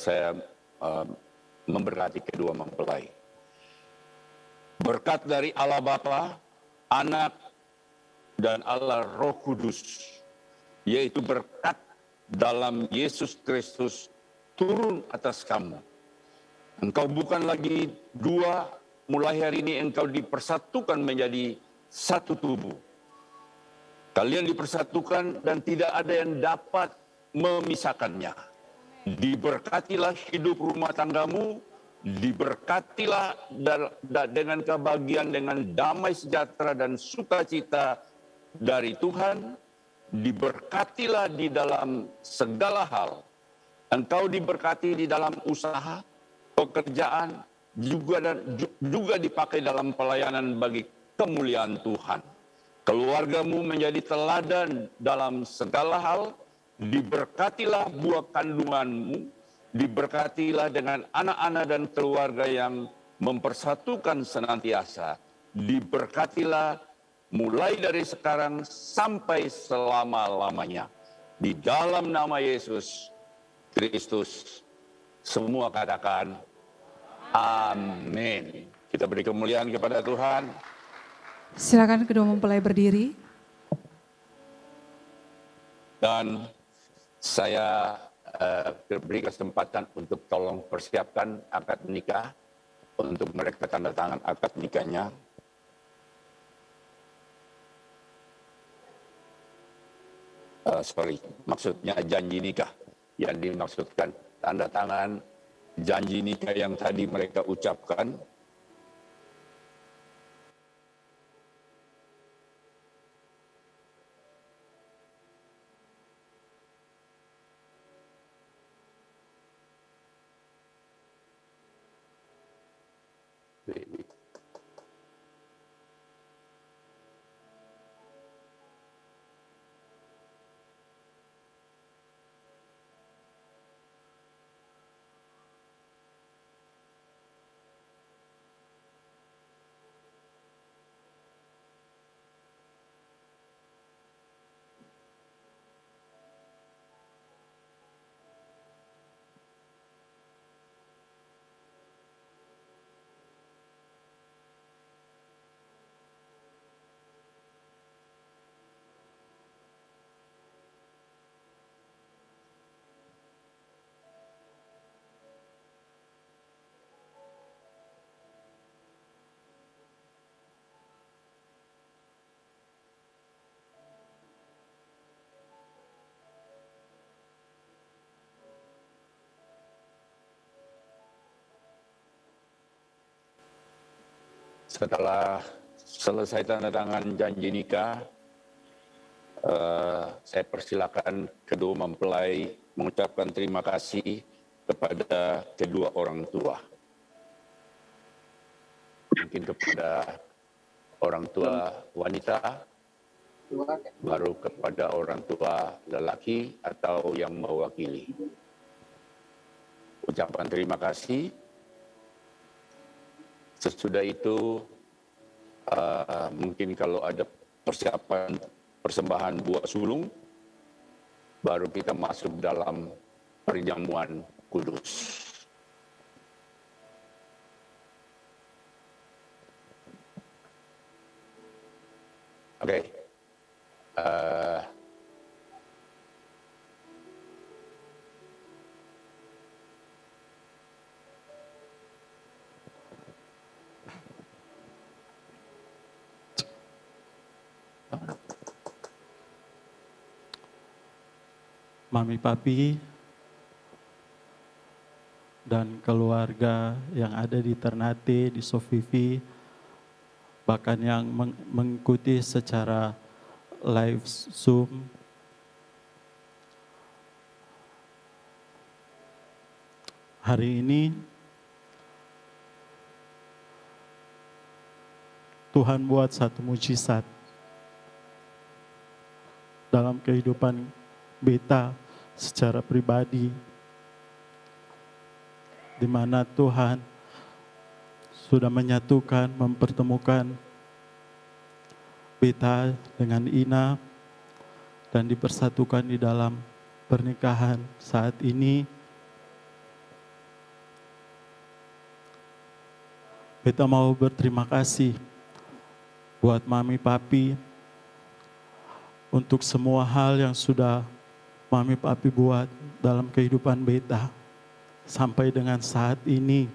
saya memberkati kedua mempelai. Berkat dari Allah Bapa, Anak, dan Allah Roh Kudus, yaitu berkat dalam Yesus Kristus turun atas kamu. Engkau bukan lagi dua, mulai hari ini engkau dipersatukan menjadi satu tubuh. Kalian dipersatukan dan tidak ada yang dapat memisahkannya. Diberkatilah hidup rumah tanggamu, diberkatilah dengan kebahagiaan, dengan damai sejahtera dan sukacita dari Tuhan. Diberkatilah di dalam segala hal. Engkau diberkati di dalam usaha, pekerjaan, juga dipakai dalam pelayanan bagi kemuliaan Tuhan. Keluargamu menjadi teladan dalam segala hal. Diberkatilah buah kandunganmu, diberkatilah dengan anak-anak dan keluarga yang mempersatukan senantiasa. Diberkatilah mulai dari sekarang sampai selama-lamanya. Di dalam nama Yesus Kristus, semua katakan amin. Kita beri kemuliaan kepada Tuhan. Silakan kedua mempelai berdiri. Dan saya beri kesempatan untuk tolong persiapkan akad nikah, untuk mereka tanda tangan akad nikahnya. Maksudnya janji nikah. Yang dimaksudkan tanda tangan janji nikah yang tadi mereka ucapkan. Setelah selesai tanda tangan janji nikah, saya persilakan kedua mempelai mengucapkan terima kasih kepada kedua orang tua. Mungkin kepada orang tua wanita, baru kepada orang tua lelaki atau yang mewakili. Ucapan terima kasih Sesudah itu mungkin kalau ada persiapan persembahan buah sulung, baru kita masuk dalam perjamuan kudus. Oke. Mami Papi dan keluarga yang ada di Ternate, di Sofivi, bahkan yang mengikuti secara live Zoom. Hari ini Tuhan buat satu mujizat dalam kehidupan beta secara pribadi, di mana Tuhan sudah menyatukan, mempertemukan beta dengan Ina dan dipersatukan di dalam pernikahan saat ini. Beta mau berterima kasih buat Mami Papi untuk semua hal yang sudah Mami Papi buat dalam kehidupan beta sampai dengan saat ini.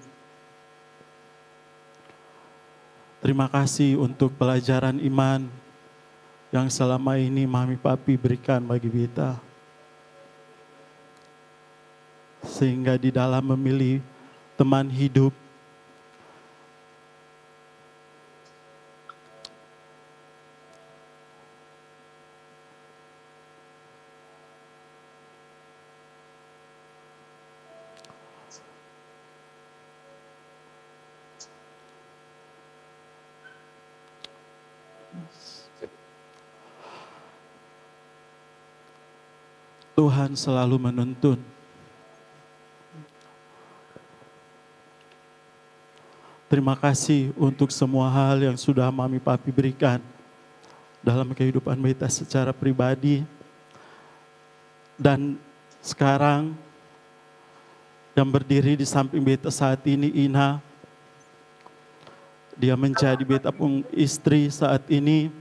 Terima kasih untuk pelajaran iman yang selama ini Mami Papi berikan bagi beta. Sehingga di dalam memilih teman hidup, Tuhan selalu menuntun. Terima kasih untuk semua hal yang sudah Mami Papi berikan dalam kehidupan beta secara pribadi. Dan sekarang yang berdiri di samping beta saat ini Ina, dia menjadi beta pun istri saat ini.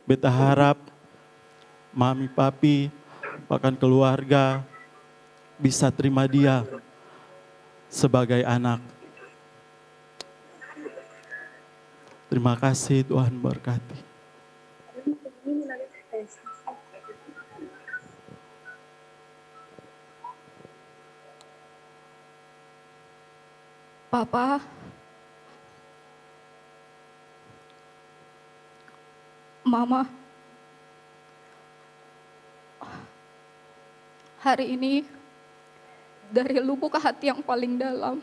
Beta harap Mami Papi, bahkan keluarga bisa terima dia sebagai anak. Terima kasih, Tuhan berkati. Papa, Mama, hari ini dari lubuk hati yang paling dalam,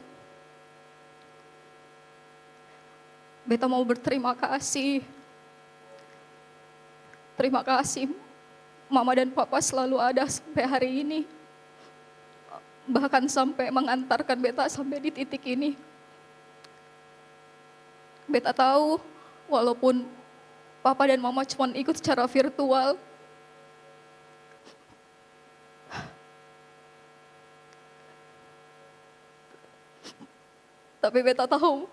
beta mau berterima kasih. Terima kasih Mama dan Papa selalu ada sampai hari ini. Bahkan sampai mengantarkan beta sampai di titik ini. Beta tahu walaupun Papa dan Mama cuma ikut secara virtual, tapi beta tahu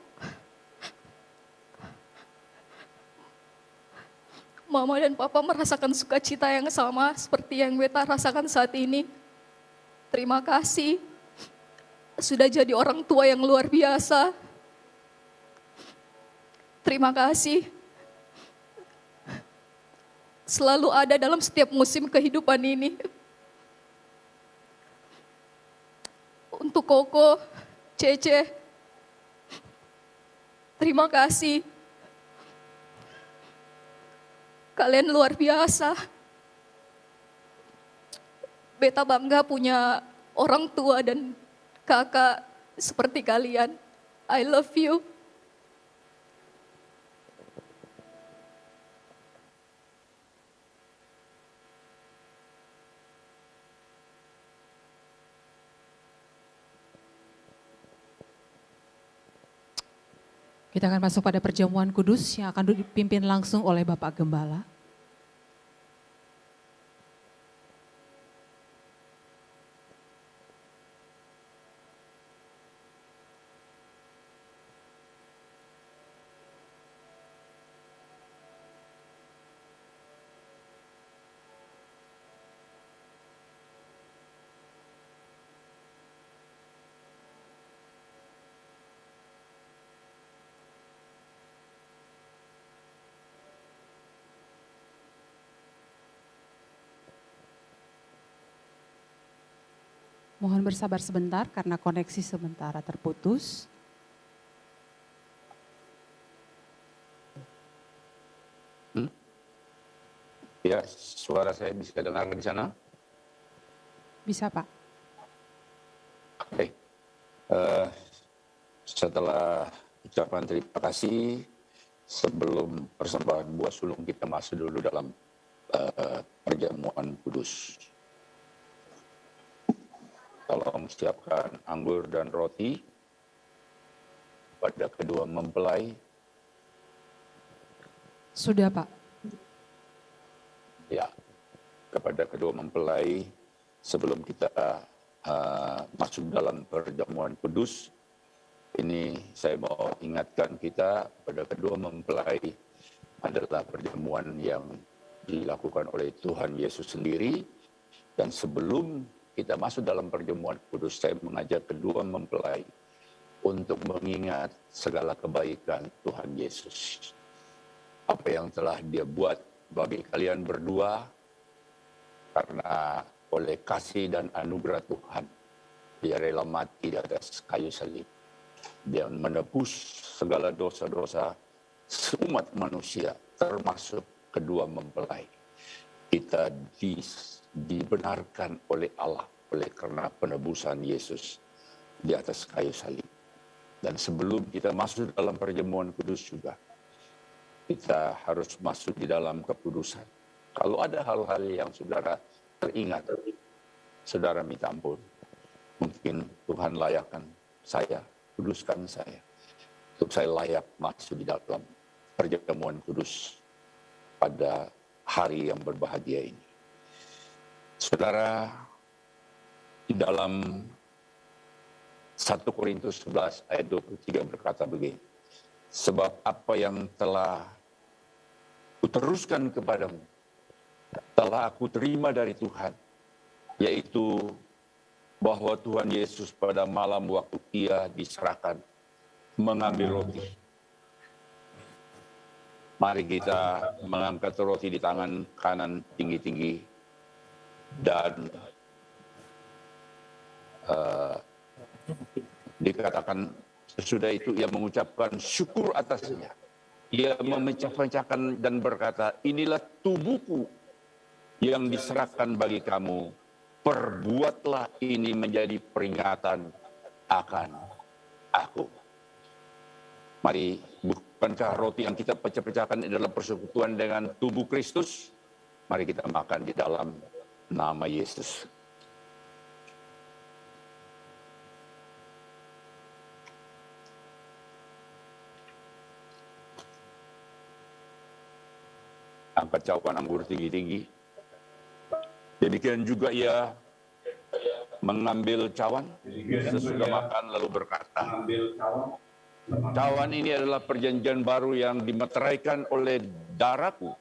Mama dan Papa merasakan sukacita yang sama seperti yang beta rasakan saat ini. Terima kasih sudah jadi orang tua yang luar biasa. Terima kasih selalu ada dalam setiap musim kehidupan ini. Untuk Koko, Cece, terima kasih. Kalian luar biasa. Beta bangga punya orang tua dan kakak seperti kalian. I love you. Kita akan masuk pada perjamuan kudus yang akan dipimpin langsung oleh Bapak Gembala. Mohon bersabar sebentar karena koneksi sementara terputus. Ya, suara saya bisa dengar di sana? Bisa Pak? Oke. Setelah ucapan terima kasih, sebelum persembahan buah sulung kita masuk dulu dalam perjamuan kudus. Tolong siapkan anggur dan roti pada kedua mempelai. Sudah Pak. Ya, kepada kedua mempelai sebelum kita masuk dalam perjamuan kudus, ini saya mau ingatkan kita pada kedua mempelai adalah perjamuan yang dilakukan oleh Tuhan Yesus sendiri. Dan sebelum kita masuk dalam perjamuan kudus, saya mengajak kedua mempelai untuk mengingat segala kebaikan Tuhan Yesus. Apa yang telah Dia buat bagi kalian berdua, karena oleh kasih dan anugerah Tuhan, Dia rela mati di atas kayu salib. Dia menebus segala dosa-dosa umat manusia, termasuk kedua mempelai. Kita dibenarkan oleh Allah oleh karena penebusan Yesus di atas kayu salib. Dan sebelum kita masuk dalam perjamuan kudus juga, kita harus masuk di dalam kekudusan. Kalau ada hal-hal yang saudara teringat, saudara minta ampun. Mungkin Tuhan layakkan saya, kuduskan saya, untuk saya layak masuk di dalam perjamuan kudus pada hari yang berbahagia ini. Saudara, di dalam 1 Korintus 11 ayat 23 berkata begini, sebab apa yang telah kuteruskan kepadamu, telah aku terima dari Tuhan, yaitu bahwa Tuhan Yesus pada malam waktu Ia diserahkan, mengambil roti. Mari kita mengangkat roti di tangan kanan tinggi-tinggi dan dikatakan sesudah itu Ia mengucapkan syukur atasnya. Ia memecah-pecahkan dan berkata, inilah tubuhku yang diserahkan bagi kamu. Perbuatlah ini menjadi peringatan akan aku. Mari, bukankah roti yang kita pecah-pecahkan adalah persekutuan dengan tubuh Kristus? Mari kita makan di dalam nama Yesus. Angkat cawan anggur tinggi-tinggi. Demikian juga Ia mengambil cawan sesudah makan lalu berkata, cawan ini adalah perjanjian baru yang dimeteraikan oleh darahku.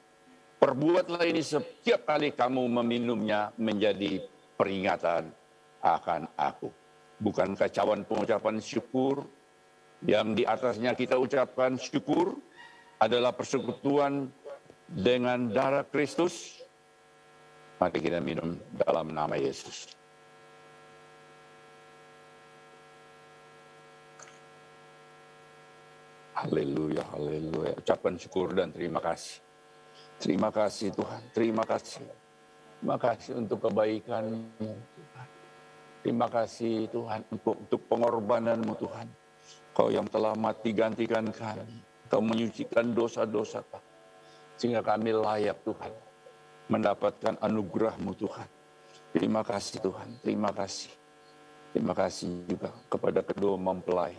Perbuatlah ini setiap kali kamu meminumnya menjadi peringatan akan aku. Bukankah cawan pengucapan syukur yang di atasnya kita ucapkan syukur adalah persekutuan dengan darah Kristus? Mari kita minum dalam nama Yesus. Haleluya, haleluya. Ucapan syukur dan terima kasih. Terima kasih Tuhan, terima kasih. Terima kasih untuk kebaikan-Mu Tuhan. Terima kasih Tuhan untuk pengorbanan-Mu Tuhan. Kau yang telah mati gantikan kami. Kau menyucikan dosa-dosa kami. Sehingga kami layak Tuhan mendapatkan anugerah-Mu Tuhan. Terima kasih Tuhan, terima kasih. Terima kasih juga kepada kedua mempelai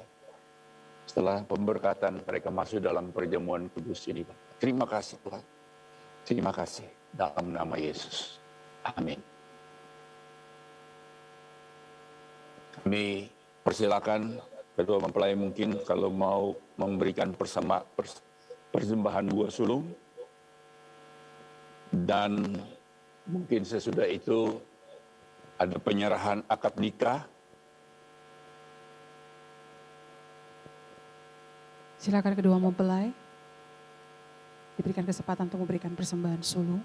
setelah pemberkatan mereka masuk dalam perjamuan kudus ini, Bapak. Terima kasih Tuhan. Terima kasih dalam nama Yesus. Amin. Kami persilakan kedua mempelai mungkin kalau mau memberikan persembahan buah sulung. Dan mungkin sesudah itu ada penyerahan akad nikah. Silakan kedua mempelai diberikan kesempatan untuk memberikan persembahan sulung.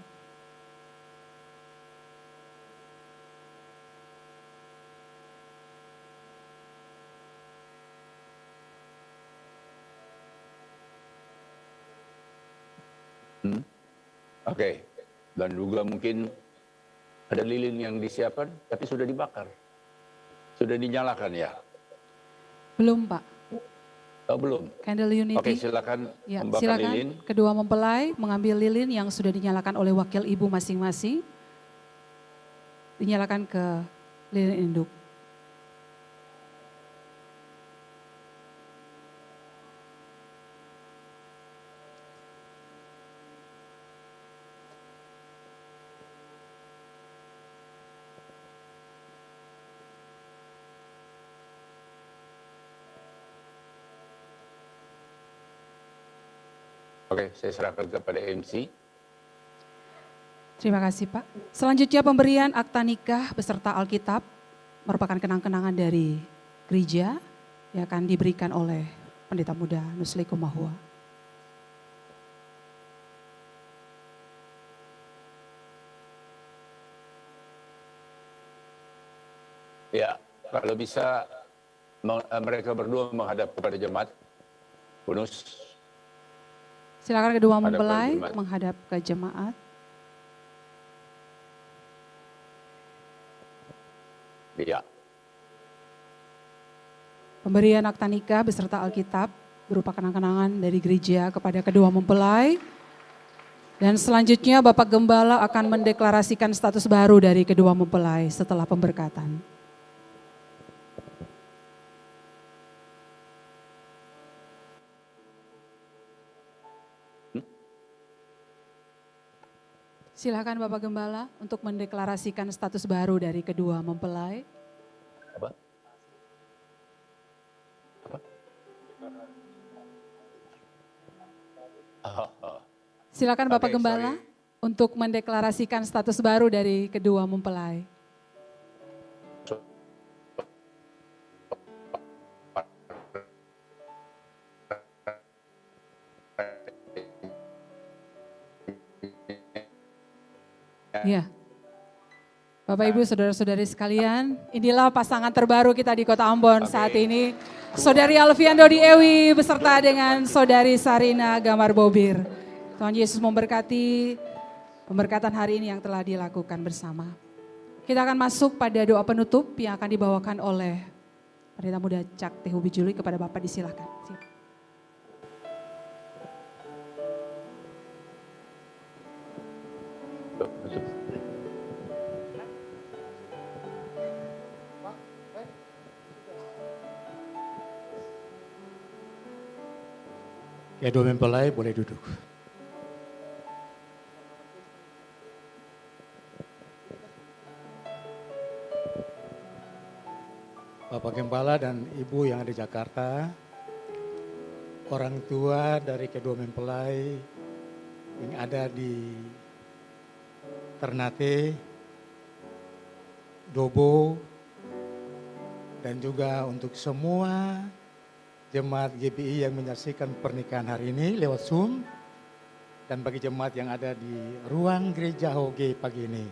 Oke. Dan juga mungkin ada lilin yang disiapkan tapi sudah dibakar. Sudah dinyalakan ya? Belum Pak. Oh, belum. Candle Unity. Oke, silakan Ya, membakar silakan lilin. kedua mempelai mengambil lilin yang sudah dinyalakan oleh wakil ibu masing-masing. Dinyalakan ke lilin induk. Oke, saya serahkan kepada MC. Terima kasih Pak. Selanjutnya pemberian akta nikah beserta Alkitab merupakan kenang-kenangan dari gereja yang akan diberikan oleh Pendeta Muda Nusli Kumahua. Ya, kalau bisa mereka berdua menghadap kepada jemaat. Bonus. Silakan kedua Hadap ke mempelai jemaat. menghadap ke jemaat. Ya. Pemberian akta nikah beserta Alkitab berupa kenang-kenangan dari gereja kepada kedua mempelai. Dan selanjutnya Bapak Gembala akan mendeklarasikan status baru dari kedua mempelai setelah pemberkatan. Silakan Bapak Gembala untuk mendeklarasikan status baru dari kedua mempelai. Apa? Apa? Silakan Bapak Oke, Gembala sorry. untuk mendeklarasikan status baru dari kedua mempelai. Iya. Bapak Ibu saudara-saudari sekalian, inilah pasangan terbaru kita di Kota Ambon saat ini. Saudari Alfian Dodi Ewi beserta dengan Saudari Sarina Gamar Bobir. Tuhan Yesus memberkati pemberkatan hari ini yang telah dilakukan bersama. Kita akan masuk pada doa penutup yang akan dibawakan oleh Pendeta Muda Cak Tehu Bijuli. Kepada Bapak disilakan. Kedua mempelai boleh duduk. Bapak Gembala dan Ibu yang ada di Jakarta, orang tua dari kedua mempelai yang ada di Ternate, Dobo, dan juga untuk semua jemaat GBI yang menyaksikan pernikahan hari ini lewat Zoom, dan bagi jemaat yang ada di ruang gereja HOG pagi ini.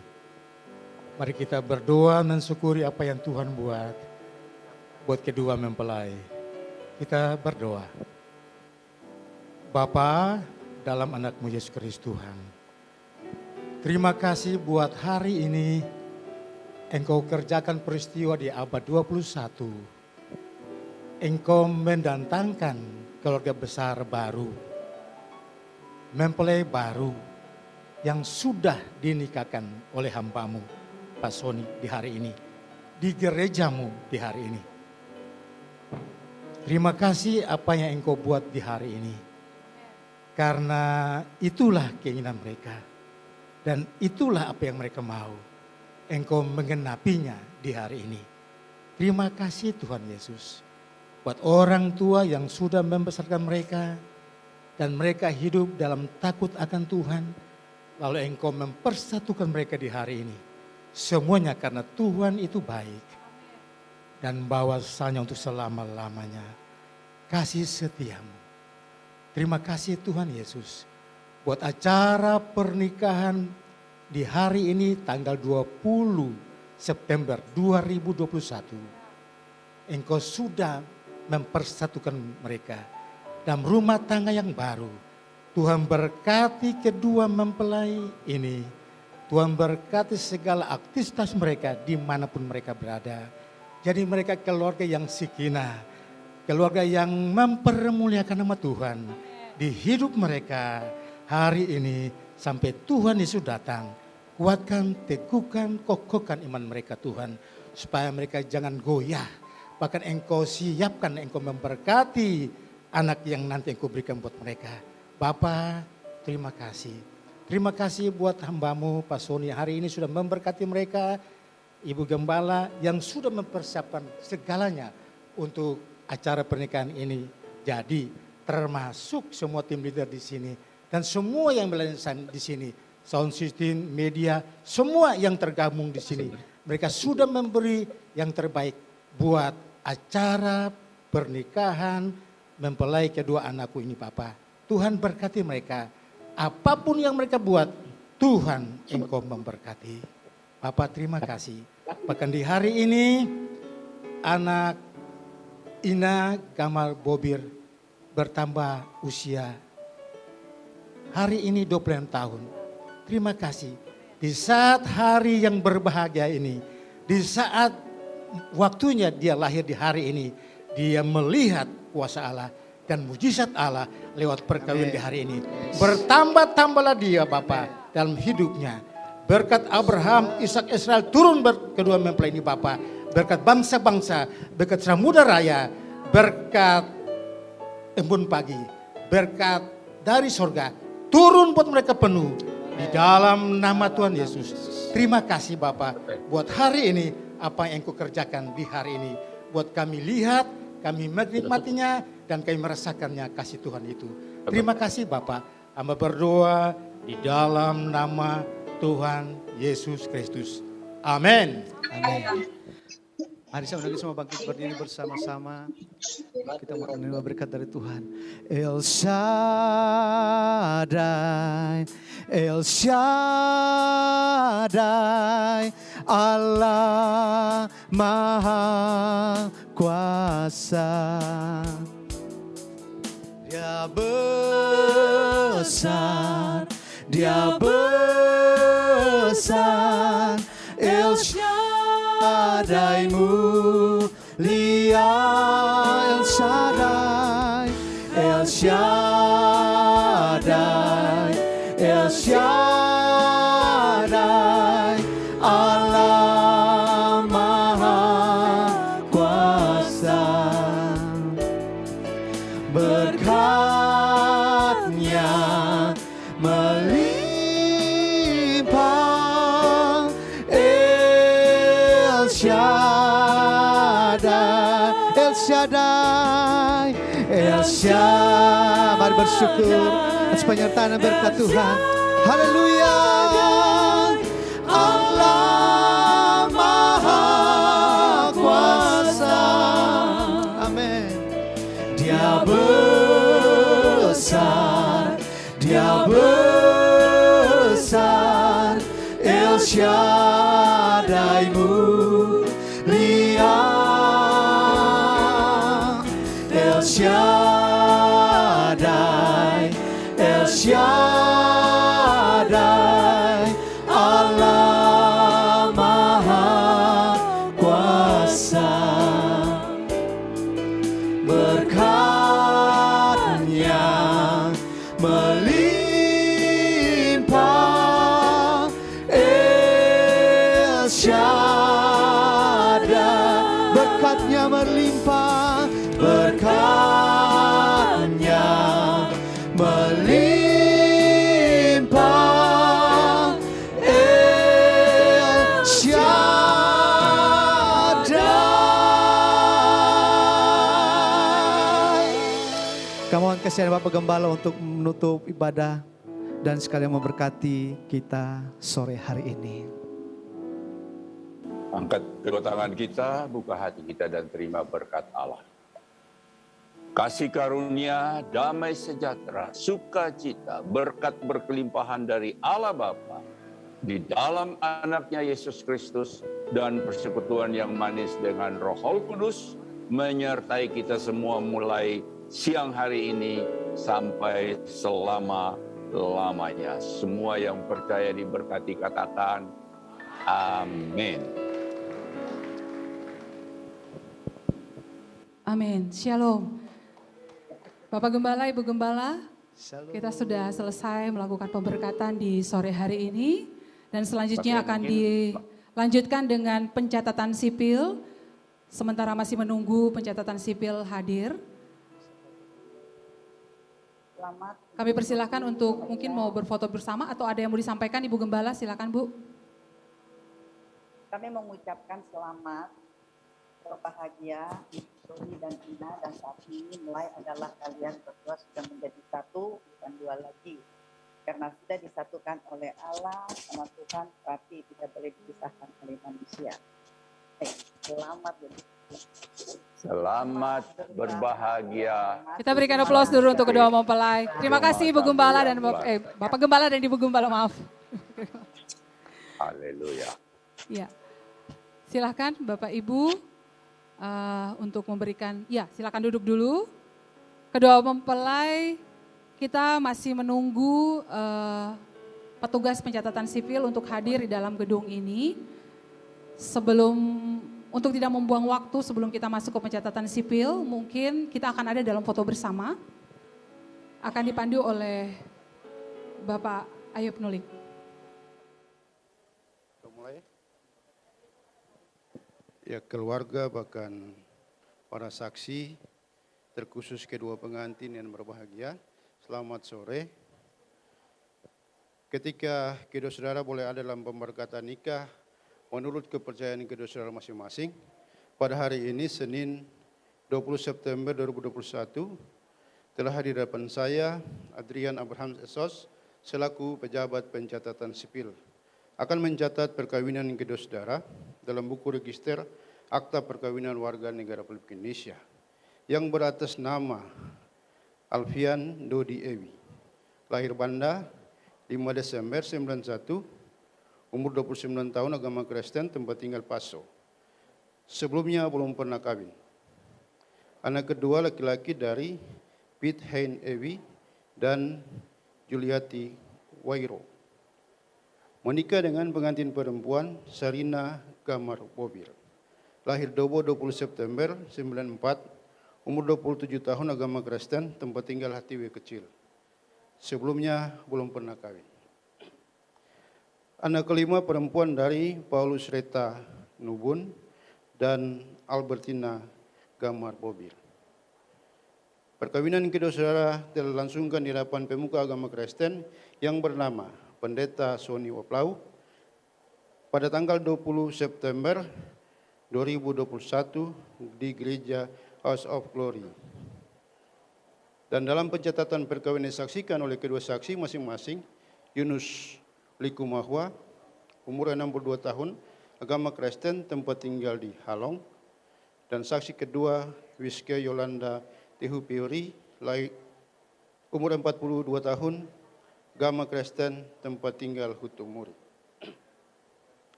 Mari kita berdoa mensyukuri apa yang Tuhan buat kedua mempelai. Kita berdoa. Bapa, dalam anakmu Yesus Kristus Tuhan, terima kasih buat hari ini Engkau kerjakan peristiwa di abad 21. Engkau mendatangkan keluarga besar baru, mempelai baru yang sudah dinikahkan oleh hambamu, Pak Soni, di hari ini, di gerejamu di hari ini. Terima kasih apa yang Engkau buat di hari ini. Karena itulah keinginan mereka. Dan itulah apa yang mereka mau. Engkau menggenapinya di hari ini. Terima kasih Tuhan Yesus. Buat orang tua yang sudah membesarkan mereka. Dan mereka hidup dalam takut akan Tuhan. Lalu Engkau mempersatukan mereka di hari ini. Semuanya karena Tuhan itu baik. Dan bahwasanya untuk selama-lamanya. Kasih setiamu. Terima kasih Tuhan Yesus. Buat acara pernikahan di hari ini tanggal 20 September 2021. Engkau sudah mempersatukan mereka dalam rumah tangga yang baru. Tuhan berkati kedua mempelai ini. Tuhan berkati segala aktivitas mereka dimanapun mereka berada. Jadi mereka keluarga yang sakinah, keluarga yang mempermuliakan nama Tuhan di hidup mereka hari ini sampai Tuhan Yesus datang. Kuatkan, teguhkan, kokohkan iman mereka Tuhan. Supaya mereka jangan goyah. Bahkan Engkau siapkan, Engkau memberkati anak yang nanti Engkau berikan buat mereka. Bapa, terima kasih. Terima kasih buat hambamu Pak Sony hari ini sudah memberkati mereka. Ibu Gembala yang sudah mempersiapkan segalanya untuk acara pernikahan ini. Jadi termasuk semua tim leader di sini. Dan semua yang melakukan di sini. Sound system, media, semua yang tergabung di sini. Mereka sudah memberi yang terbaik buat acara pernikahan mempelai kedua anakku ini Papa. Tuhan berkati mereka. Apapun yang mereka buat, Tuhan Engkau memberkati. Papa terima kasih. Bahkan di hari ini anak Ina Gamal Bobir bertambah usia. Hari ini 26 tahun. Terima kasih. Di saat hari yang berbahagia ini, di saat waktunya dia lahir di hari ini, dia melihat kuasa Allah dan mujizat Allah lewat perkawinan di hari ini. Bertambah-tambahlah dia Bapak dalam hidupnya. Berkat Abraham, Ishak, Israel turun kedua mempelai ini Bapak. Berkat bangsa-bangsa, berkat Samudra Raya, berkat embun pagi, berkat dari sorga turun buat mereka penuh. Di dalam nama Tuhan Yesus. Terima kasih Bapak buat hari ini apa yang Engkau kerjakan di hari ini. Buat kami lihat, kami menikmatinya dan kami merasakannya kasih Tuhan itu. Terima kasih Bapak. Hamba berdoa di dalam nama Tuhan Yesus Kristus. Amin. Amin. Mari saya undang semua bangkit berdiri bersama-sama. Kita mau menerima berkat dari Tuhan. El Shaddai, El Shaddai, Allah Maha Kuasa. Dia besar, Dia besar, El Shaddai mulia, El Shaddai, El Shaddai, El Shaddai, Allah Maha Kuasa. Berkat-Nya melimpah, El Shaddai, El Shaddai, El Shaddai. Mari bersyukur atas penyertaan dan berkat Tuhan. Haleluya. Allah Maha Kuasa. Amin. Dia besar, Dia besar, El Shaddai mulia, El Shaddai, El Shaddai, Allah Maha Kuasa. Berkat-Nya melimpah, El Shaddai. Berkat-Nya melimpah, berkat kesediaan Bapak Gembala untuk menutup ibadah dan sekalian memberkati kita sore hari ini. Angkat kedua tangan kita, buka hati kita dan terima berkat Allah. Kasih karunia, damai sejahtera, sukacita, berkat berkelimpahan dari Allah Bapa di dalam anaknya Yesus Kristus dan persekutuan yang manis dengan Roh Kudus menyertai kita semua mulai siang hari ini sampai selama-lamanya. Semua yang percaya diberkati katakan amin. Amin. Shalom. Bapak Gembala, Ibu Gembala, kita sudah selesai melakukan pemberkatan di sore hari ini. Dan selanjutnya akan dilanjutkan dengan pencatatan sipil. Sementara masih menunggu pencatatan sipil hadir. Kami persilahkan untuk mungkin mau berfoto bersama atau ada yang mau disampaikan Ibu Gembala, silakan Bu. Kami mengucapkan selamat, berbahagia, Dodi dan Ina, dan saat ini mulai adalah kalian berdua sudah menjadi satu, bukan dua lagi. Karena sudah disatukan oleh Allah sama Tuhan, berarti tidak boleh dipisahkan oleh manusia. Selamat. Selamat berbahagia. Kita berikan aplaus dulu untuk kedua mempelai. Terima kasih Ibu Gembala dan Bapak Gembala dan Ibu Gembala, maaf. Haleluya. Ya, silahkan Bapak Ibu untuk memberikan, ya silakan duduk dulu. Kedua mempelai, kita masih menunggu petugas pencatatan sipil untuk hadir di dalam gedung ini. Untuk tidak membuang waktu sebelum kita masuk ke pencatatan sipil, mungkin kita akan ada dalam foto bersama. Akan dipandu oleh Bapak Ayub Nulik. Ya, keluarga bahkan para saksi, terkhusus kedua pengantin yang berbahagia, selamat sore. Ketika kedua saudara boleh ada dalam pemberkatan nikah, menurut kepercayaan kedua saudara masing-masing, pada hari ini Senin 20 September 2021, telah hadir di hadapan saya, Adrian Abraham Esos, selaku pejabat pencatatan sipil, akan mencatat perkawinan kedua saudara dalam buku register Akta Perkawinan Warga Negara Republik Indonesia yang beratas nama Alfian Dodi Ewi, lahir Banda 5 Desember 91, umur 29 tahun, agama Kristen, tempat tinggal Paso. Sebelumnya belum pernah kawin. Anak kedua laki-laki dari Pete Hein Ewi dan Juliati Wairo. Menikah dengan pengantin perempuan Sarina Gamar Bobir. Lahir Dobo 20 September 94, umur 27 tahun, agama Kristen, tempat tinggal Hatiwe Kecil. Sebelumnya belum pernah kawin. Anak kelima perempuan dari Paulus Reta Nubun dan Albertina Gamar Bobir. Perkawinan kedua saudara dilangsungkan di hadapan pemuka agama Kristen yang bernama Pendeta Sony Waplau pada tanggal 20 September 2021 di Gereja House of Glory. Dan dalam pencatatan perkawinan disaksikan oleh kedua saksi masing-masing, Yunus Likumahwa, umur 62 tahun, agama Kristen, tempat tinggal di Halong. Dan saksi kedua, Wiske Yolanda Tehu Piori, umur 42 tahun, agama Kristen, tempat tinggal Hutumuri.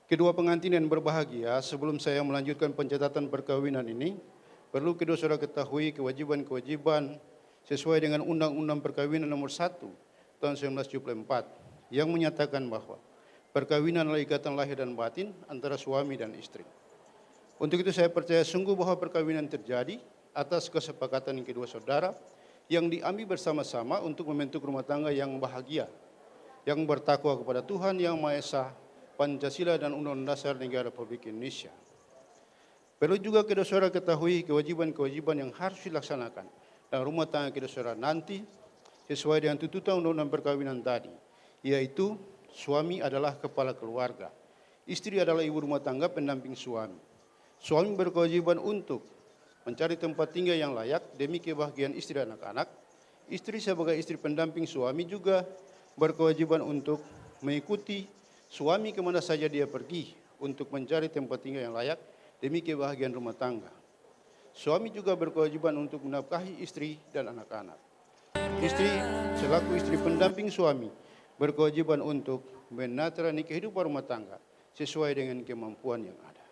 Kedua pengantin yang berbahagia, sebelum saya melanjutkan pencatatan perkawinan ini, perlu kedua saudara ketahui kewajiban-kewajiban sesuai dengan Undang-Undang Perkawinan Nomor 1 tahun 1974 yang menyatakan bahwa perkawinan adalah ikatan lahir dan batin antara suami dan istri. Untuk itu saya percaya sungguh bahwa perkawinan terjadi atas kesepakatan kedua saudara yang diambil bersama-sama untuk membentuk rumah tangga yang bahagia, yang bertakwa kepada Tuhan Yang Maha Esa, Pancasila dan Undang-Undang Dasar Negara Republik Indonesia. Perlu juga kedua saudara ketahui kewajiban-kewajiban yang harus dilaksanakan dalam rumah tangga kedua saudara nanti sesuai dengan tuntutan Undang-Undang Perkawinan tadi, yaitu suami adalah kepala keluarga, istri adalah ibu rumah tangga pendamping suami. Suami berkewajiban untuk mencari tempat tinggal yang layak demi kebahagiaan istri dan anak-anak. Istri sebagai istri pendamping suami juga berkewajiban untuk mengikuti suami kemana saja dia pergi untuk mencari tempat tinggal yang layak demi kebahagiaan rumah tangga. Suami juga berkewajiban untuk menafkahi istri dan anak-anak. Istri selaku istri pendamping suami berkewajiban untuk menetrani kehidupan rumah tangga sesuai dengan kemampuan yang ada.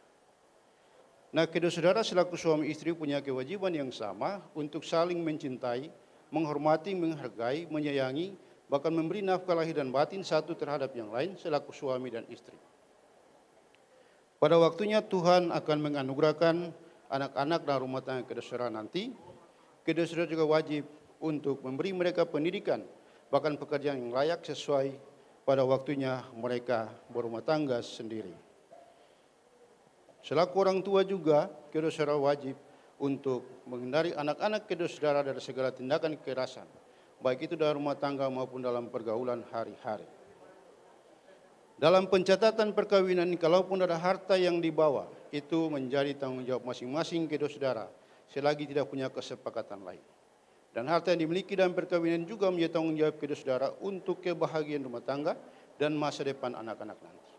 Nah, kedua saudara selaku suami istri punya kewajiban yang sama untuk saling mencintai, menghormati, menghargai, menyayangi, bahkan memberi nafkah lahir dan batin satu terhadap yang lain selaku suami dan istri. Pada waktunya Tuhan akan menganugerahkan anak-anak dan rumah tangga kedua saudara nanti. Kedua saudara juga wajib untuk memberi mereka pendidikan, bahkan pekerjaan yang layak sesuai pada waktunya mereka berumah tangga sendiri. Selaku orang tua juga, kedua saudara wajib untuk menghindari anak-anak kedua saudara dari segala tindakan kekerasan, baik itu dalam rumah tangga maupun dalam pergaulan hari-hari. Dalam pencatatan perkawinan, kalaupun ada harta yang dibawa, itu menjadi tanggung jawab masing-masing kedua saudara, selagi tidak punya kesepakatan lain. Dan harta yang dimiliki dalam perkawinan juga menjadi tanggung jawab kedua saudara untuk kebahagiaan rumah tangga dan masa depan anak-anak nanti.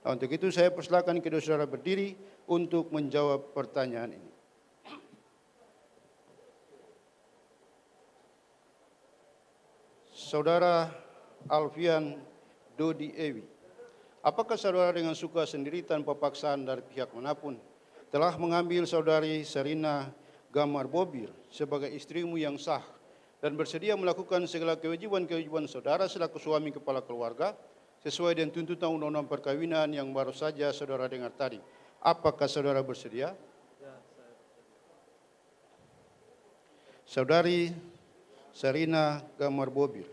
Nah, untuk itu saya persilakan kedua saudara berdiri untuk menjawab pertanyaan ini. Saudara Alfian Dodi Ewi, apakah saudara dengan suka sendiri tanpa paksaan dari pihak manapun telah mengambil saudari Serina Gamar Bobir sebagai istrimu yang sah dan bersedia melakukan segala kewajiban-kewajiban saudara selaku suami kepala keluarga sesuai dengan tuntutan undang-undang perkawinan yang baru saja saudara dengar tadi? Apakah saudara bersedia? Saudari Serina Gamar Bobir,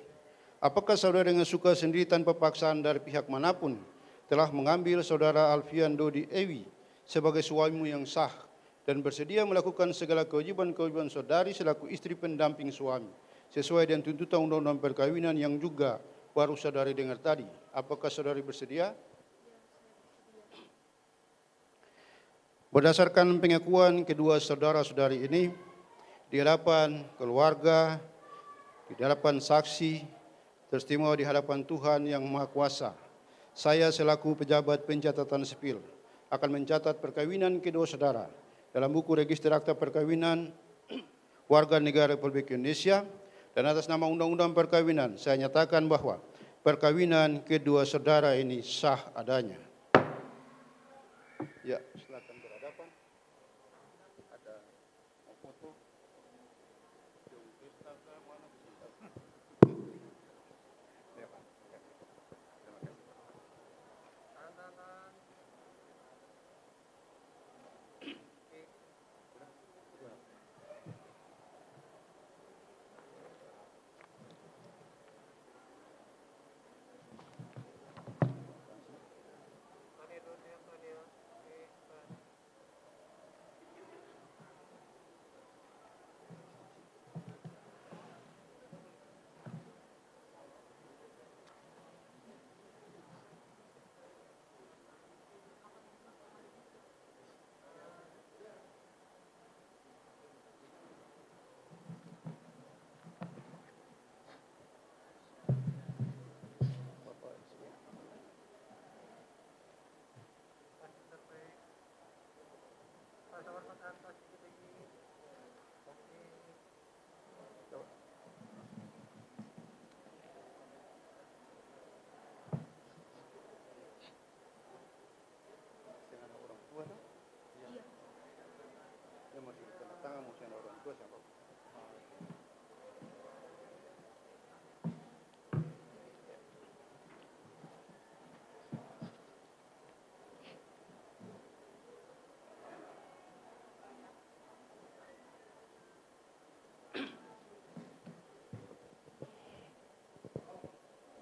apakah saudara dengan suka sendiri tanpa paksaan dari pihak manapun telah mengambil saudara Alfian Dodi Ewi sebagai suamimu yang sah dan bersedia melakukan segala kewajiban-kewajiban saudari selaku istri pendamping suami sesuai dengan tuntutan undang-undang perkawinan yang juga baru saudari dengar tadi? Apakah saudari bersedia? Berdasarkan pengakuan kedua saudara-saudari ini di hadapan keluarga, di hadapan saksi, teristimewa di hadapan Tuhan yang Maha Kuasa, saya selaku pejabat pencatatan sipil akan mencatat perkawinan kedua saudara dalam buku register akta perkawinan warga negara Republik Indonesia, dan atas nama Undang-Undang Perkawinan saya nyatakan bahwa perkawinan kedua saudara ini sah adanya. Ya, silakan berhadapan. Ada mau foto.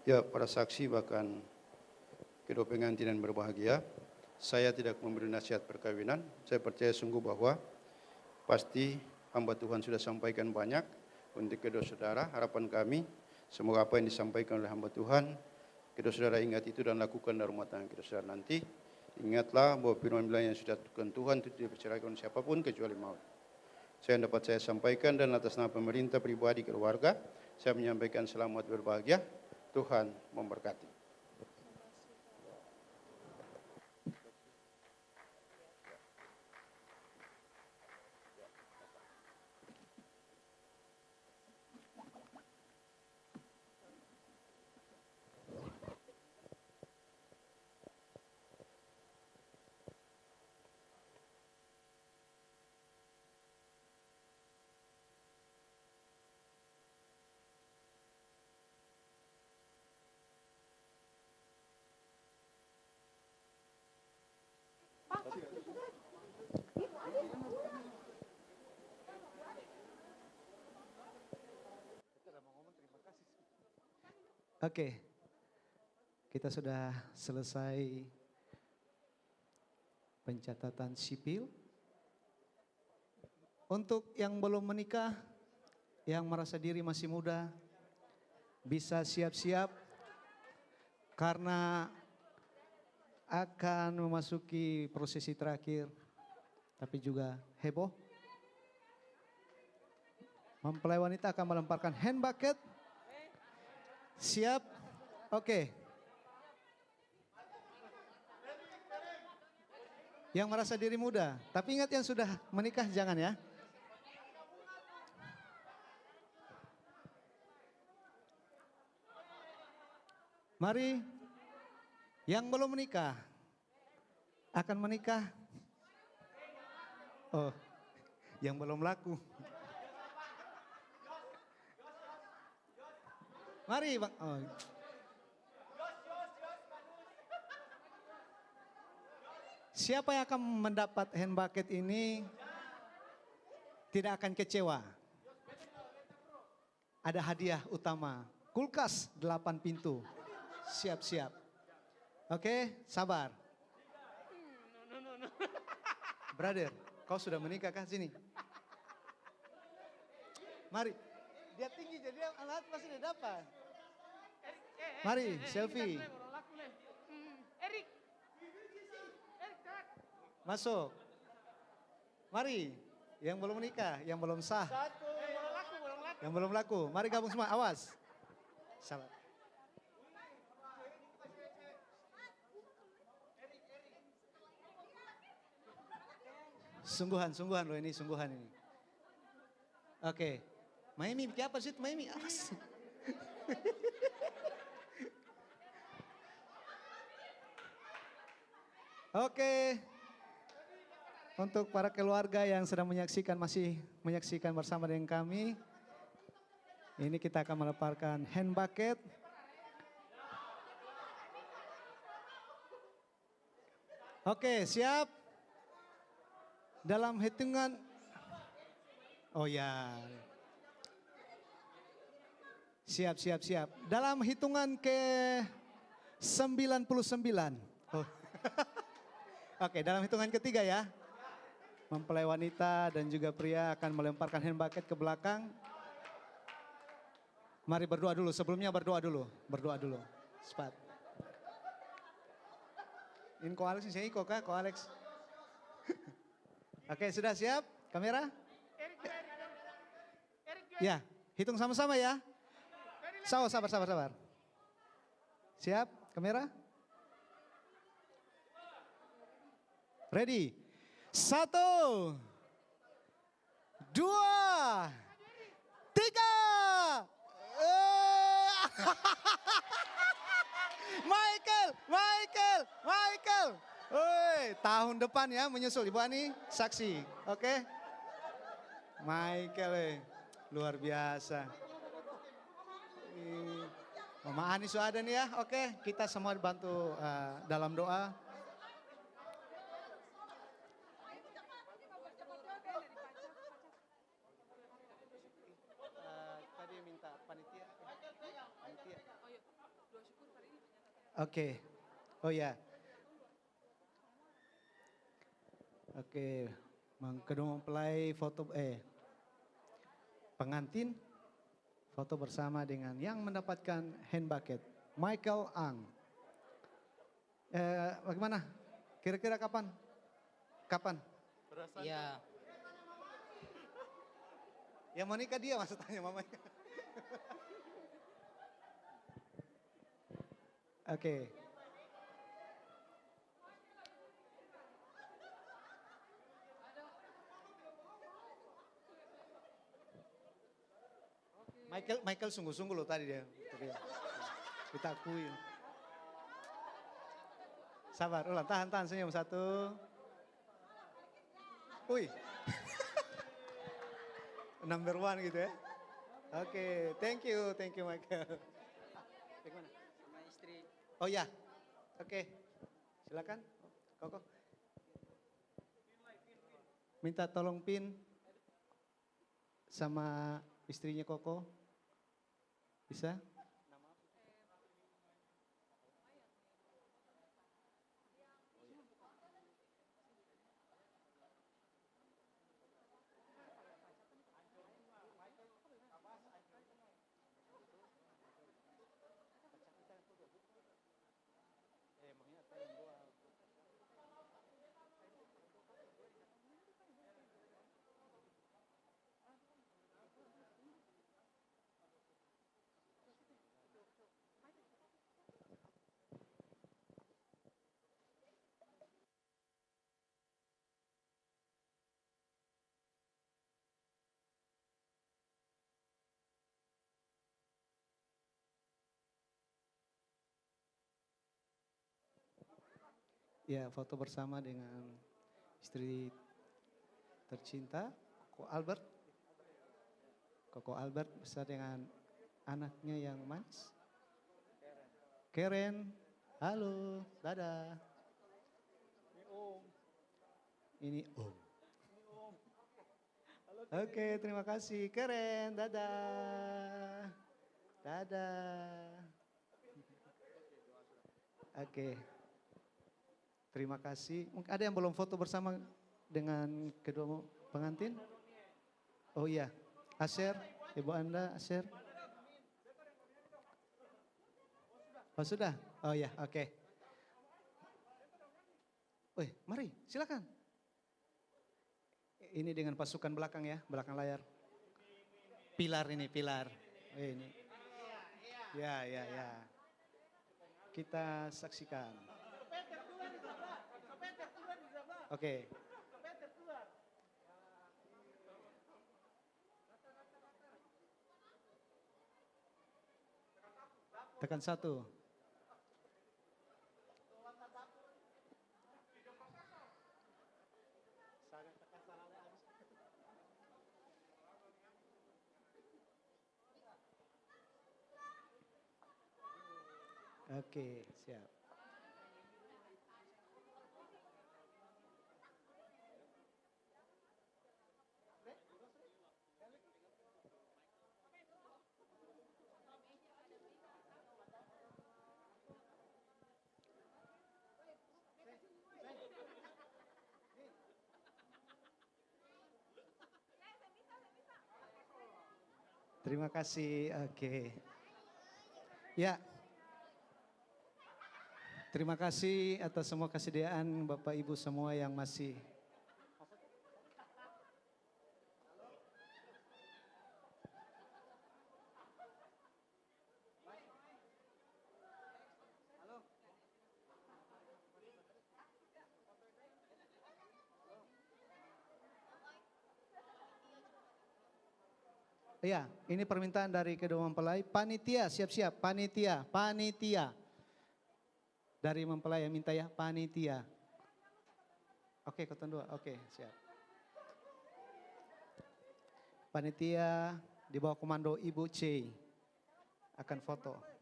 Ya, para saksi bahkan kedua pengantin yang berbahagia, saya tidak memberi nasihat perkawinan. Saya percaya sungguh bahwa pasti hamba Tuhan sudah sampaikan banyak untuk kedua saudara. Harapan kami, semoga apa yang disampaikan oleh hamba Tuhan, kedua saudara ingat itu dan lakukan dalam rumah tangga kedua saudara nanti. Ingatlah bahwa firman bilang yang sudah ditentukan Tuhan itu tidak diperceraikan siapapun kecuali maut. Saya dapat saya sampaikan dan atas nama pemerintah pribadi keluarga, saya menyampaikan selamat berbahagia. Tuhan memberkati. Oke, kita sudah selesai pencatatan sipil. Untuk yang belum menikah, yang merasa diri masih muda, bisa siap-siap karena akan memasuki prosesi terakhir, tapi juga heboh. Mempelai wanita akan melemparkan hand bucket. Siap? Oke. Yang merasa diri muda, tapi ingat yang sudah menikah jangan ya. Mari, yang belum menikah, akan menikah. Oh, yang belum laku. Mari Bang. Oh. Siapa yang akan mendapat hand bucket ini tidak akan kecewa. Ada hadiah utama, kulkas 8 pintu. Siap-siap. Oke, sabar. Brother, kau sudah menikah kah? Sini. Mari. Dia tinggi jadi alat pasti dia dapat. Mari, selfie. Erik. Masuk. Mari, yang belum menikah, yang belum sah. Yang belum laku. Mari gabung semua, awas. Salah. Sungguhan loh ini, sungguhan ini. Oke. Maimi, bikin apa sih Maimi? Awas. Oke. Untuk para keluarga yang sedang masih menyaksikan bersama dengan kami. Ini kita akan melemparkan hand bucket. Oke, siap? Dalam hitungan. Oh ya. Siap. Dalam hitungan ke 99. Oh. Oke, dalam hitungan ketiga ya. Mempelai wanita dan juga pria akan melemparkan hand bucket ke belakang. Mari berdoa dulu, sebelumnya berdoa dulu. Cepat. Ini ko Alex, saya iko kah? Ko Alex. Oke, sudah siap? Kamera? Ya, hitung sama-sama ya. Sabar. Siap, kamera? Ready? 1, 2, 3. Michael. Woi, tahun depan ya menyusul Ibu Ani, saksi. Oke? Michael, luar biasa. Mama Ani sudah ada nih ya. Oke, kita semua dibantu dalam doa. Tadi minta panitia. Oke. Oh ya. Oke. Kedua mempelai pengantin foto bersama dengan yang mendapatkan hand bucket, Michael Ang. Bagaimana? Kira-kira kapan? Iya. Yang mau nikah dia maksudnya mamanya. Oke. Michael sungguh-sungguh loh tadi dia. Kita akui. Sabar, ulang, tahan senyum, 1. Wih. Number 1 gitu ya. Oke, thank you Michael. Bagaimana? Sama istri. Oh ya, oke. Silakan, Koko. Minta tolong pin sama istrinya Koko. Bisa? Ya, foto bersama dengan istri tercinta, Koko Albert bersama dengan anaknya yang manis. Karen, halo, dadah. Ini Om. Oke, terima kasih Karen, dadah. Dadah. Oke. Terima kasih. Mungkin ada yang belum foto bersama dengan kedua pengantin? Oh iya, Asher, ibu Anda, Asher. Oh sudah? Oh ya, oke. Wih, mari silakan. Ini dengan pasukan belakang ya, belakang layar. Pilar ini, pilar. Ini. Ya. Kita saksikan. Oke. Tekan 1. Oke, siap. Terima kasih. Oke. Ya. Terima kasih atas semua kesediaan Bapak Ibu semua yang masih Ya, ini permintaan dari kedua mempelai. Panitia, siap-siap. Panitia. Dari mempelai yang minta ya, panitia. Oke, koton 2. Oke, siap. Panitia di bawah komando Ibu C akan foto.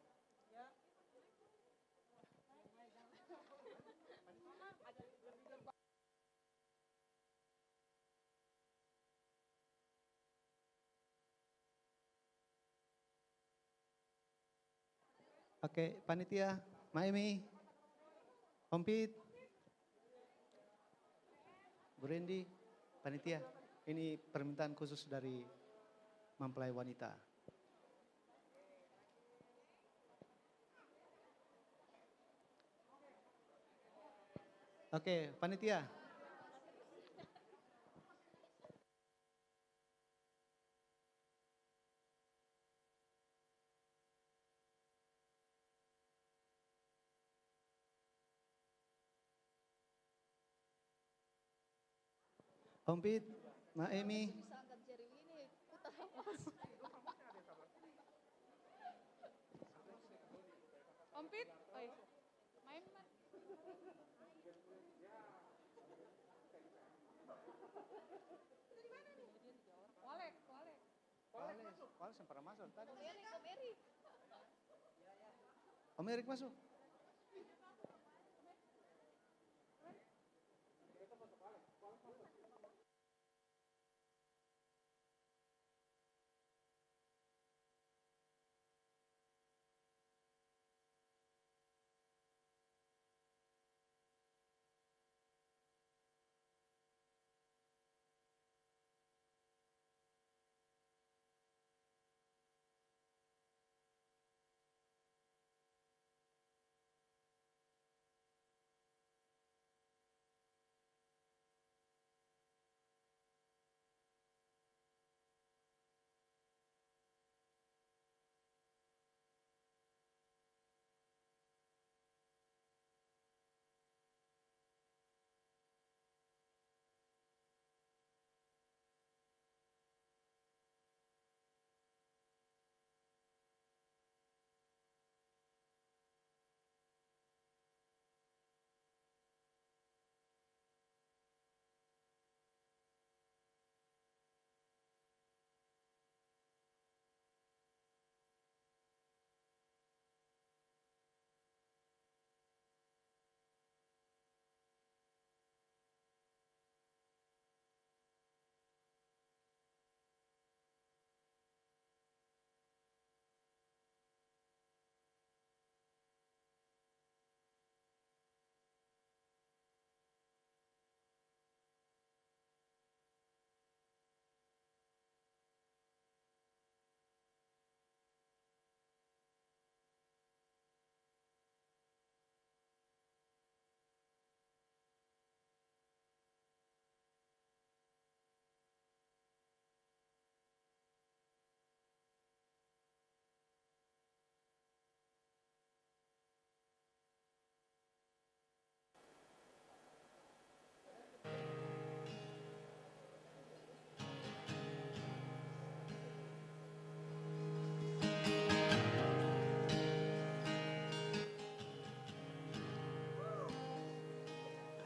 Oke, panitia, Maemi, Om Pit, Bu Rendi, panitia. Ini permintaan khusus dari mempelai wanita. Oke, panitia. Om Pit, Mak Emi. Ompit, oi. Main man. Walek, walek. Wales yang pernah masuk tadi. Om Erik masuk.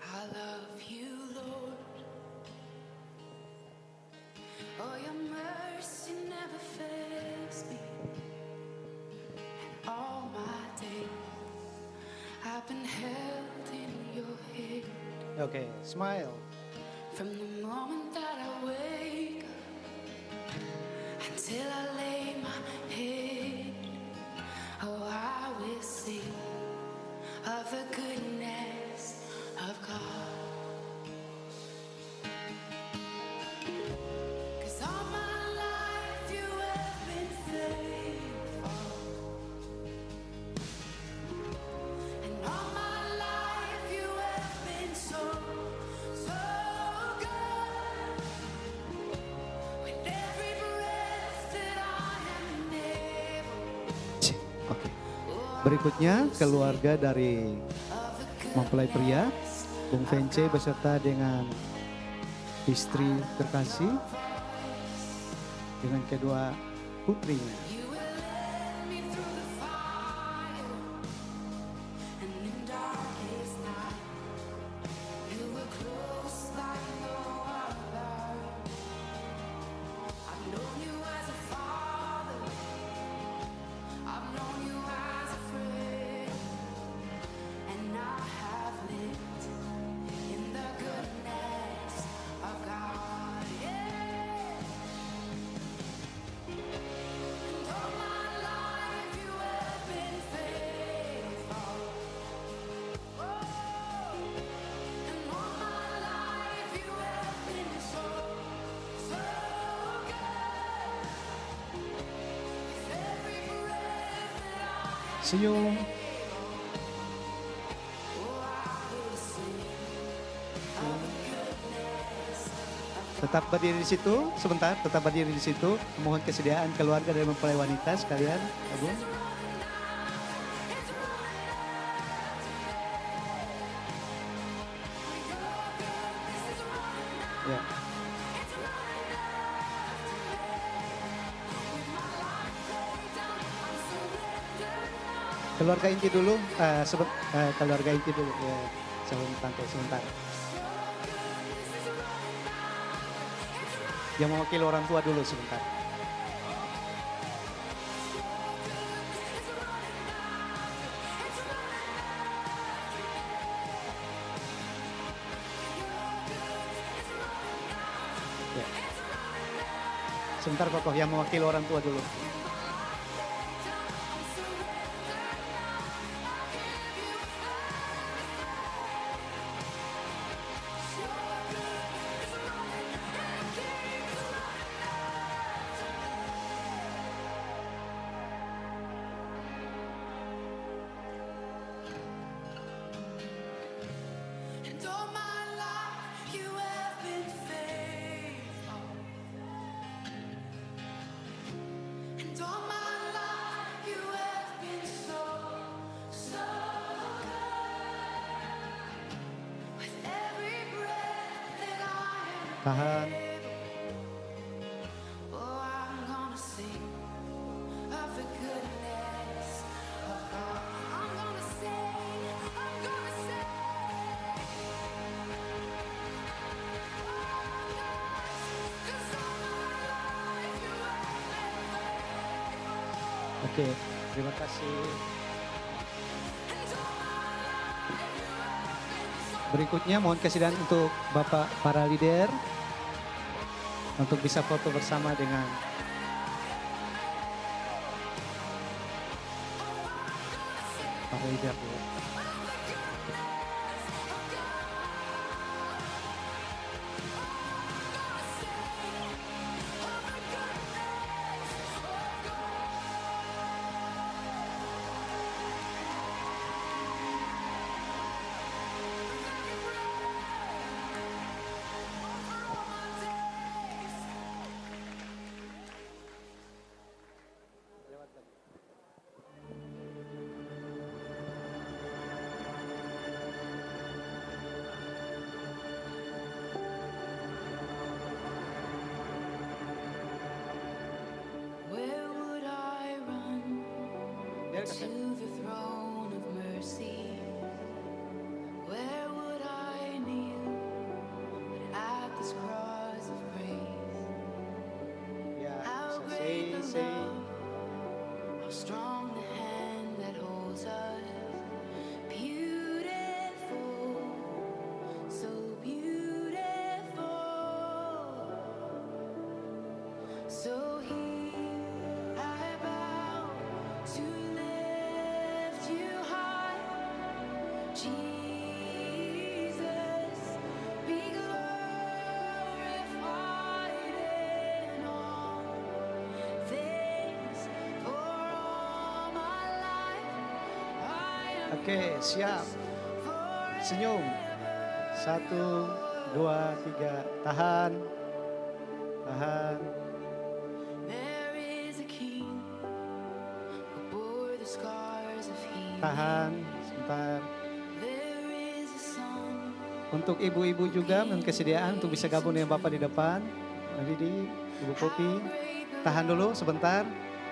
I love you, Lord. Oh, your mercy never fails me. And all my days I've been held in your hand. Oke, smile. From the moment that I wake up until I lay my head, oh, I will sing of the goodness of God. 'Cause all my life you have been faithful, and all my life you have been so, so good. With every breath that I am able, Oke. Berikutnya keluarga dari mempelai pria, Bung Vence beserta dengan istri terkasih dengan kedua putrinya. you will lead me through the fire, and in darkest night, you were close like no other. I've known you as a father, I've known you as a friend, and I have lived in the goodness of God. Yeah. And all my life you have been faithful. Oh, and all my life you have been so, so good. With every breath that I Senyum. oh, I will sing of the goodness of Tetap berdiri di situ sebentar, tetap berdiri di situ. Mohon kesediaan keluarga dari mempelai wanita sekalian, Agung. Ya. Keluarga inti dulu, keluarga inti dulu. Ya, sebentar. Yang mewakili orang tua dulu sebentar. Ya. Sebentar Kokoh, yang mewakili orang tua dulu. And all my life you have been faithful. And all my life you have been so, so good. With every breath that I am Tahan. oh, I'm gonna sing of the goodness of God. I'm gonna sing, I'm gonna sing. Oke, terima kasih. Berikutnya mohon kesediaan untuk Bapak para leader untuk bisa foto bersama dengan para leader. Where would I run to the throne of mercy? Where would I kneel but at this cross of grace? Ya, How bisa great the say. love, how strong the hand that holds us. Beautiful, so beautiful. So here I bow to lift you high, Jesus, be glorified in all things. For all my life I am Oke, siap. Senyum. 1, 2, 3. Tahan. Tahan. There is a king who bore the scars of healing. Tahan. Sebentar. There is a son. Untuk ibu-ibu juga mohon kesediaan untuk bisa gabung dengan Bapak di depan. Didi, Ibu Popi. Tahan dulu sebentar.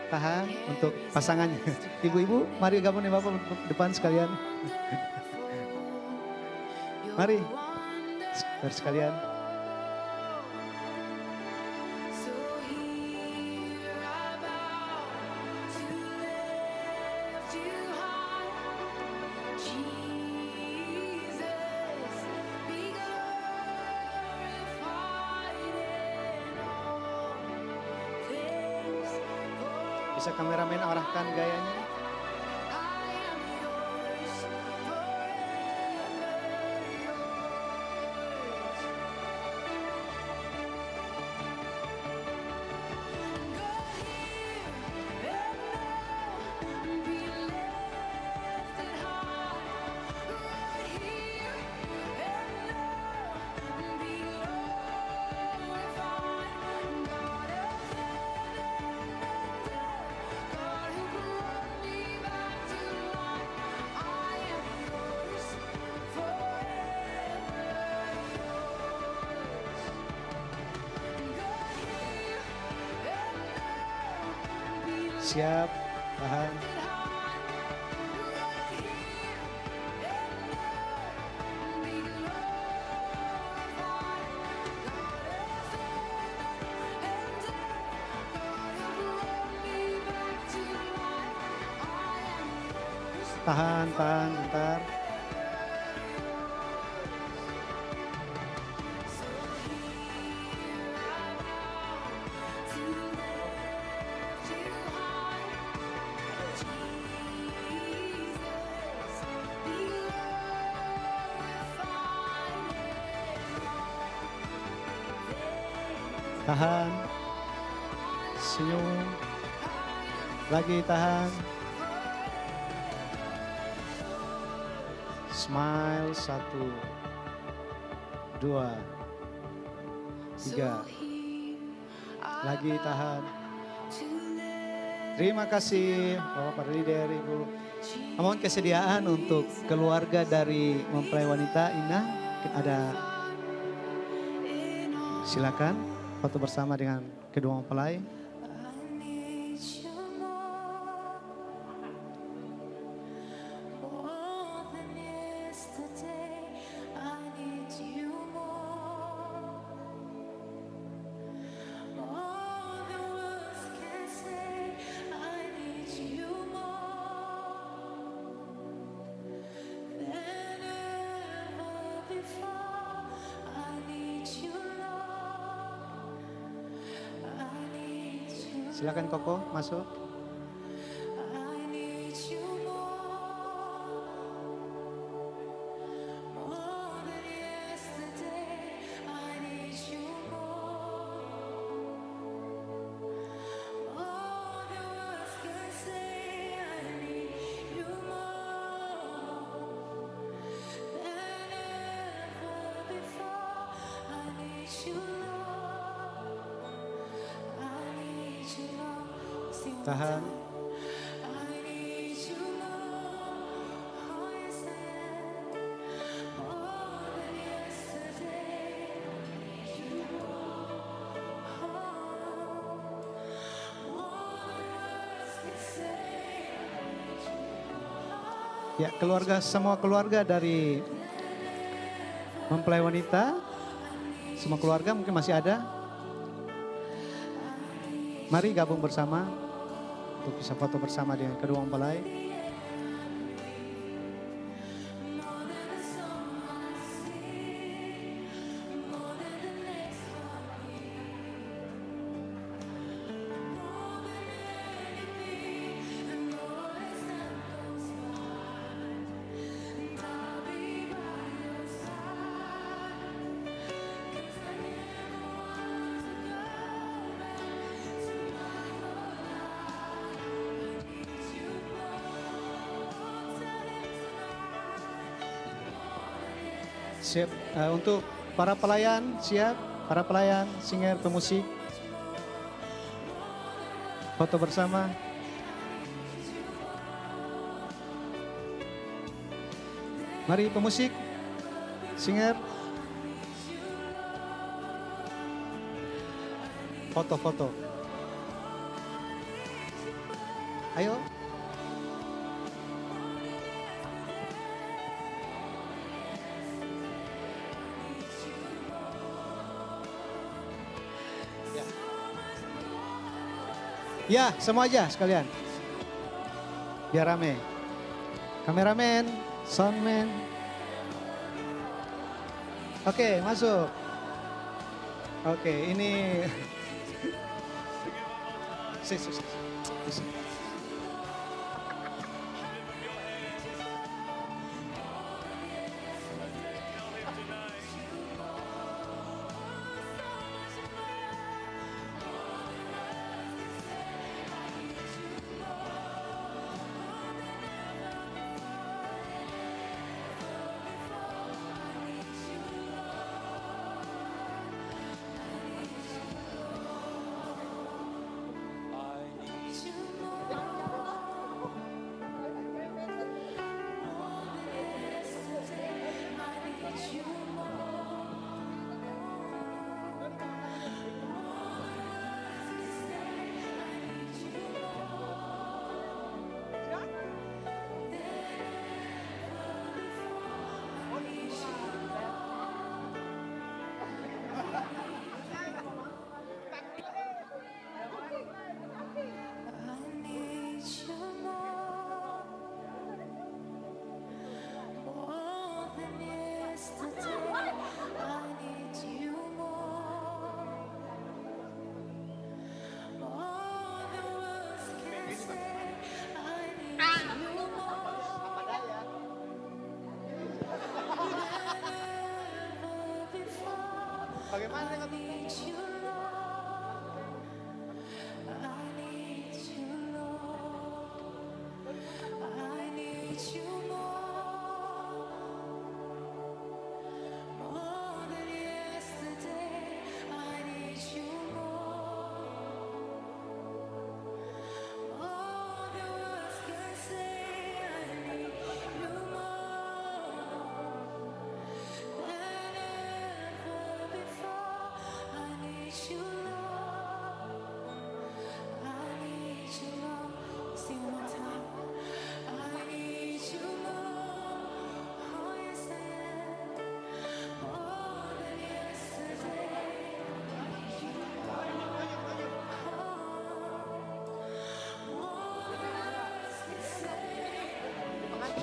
Tahan untuk pasangannya. Ibu-ibu, mari gabung dengan Bapak di depan sekalian. Mari. Sekalian. So here I bow to lift you high, Jesus, be glorified in all things. Bisa kameramen arahkan gayanya. I am yours, forever yours. Siap, tahan. Tahan bentar. Tahan. Senyum. Lagi tahan. Smile 1, 2, 3. Lagi tahan. Terima kasih Bapak Leader, Ibu. Mohon kesediaan untuk keluarga dari mempelai wanita Ina. Ada, silakan foto bersama dengan kedua mempelai. Silakan Koko masuk. Tahan. Ya, semua keluarga dari mempelai wanita, semua keluarga mungkin masih ada. Mari gabung bersama untuk bisa foto bersama dengan kedua mempelai. Siap, untuk para pelayan siap, para pelayan, singer, pemusik. Foto bersama. Mari pemusik, singer. Foto-foto. Ayo. Ya, semua aja sekalian. Biar rame. Kameramen, soundman. Oke, masuk. Oke, ini.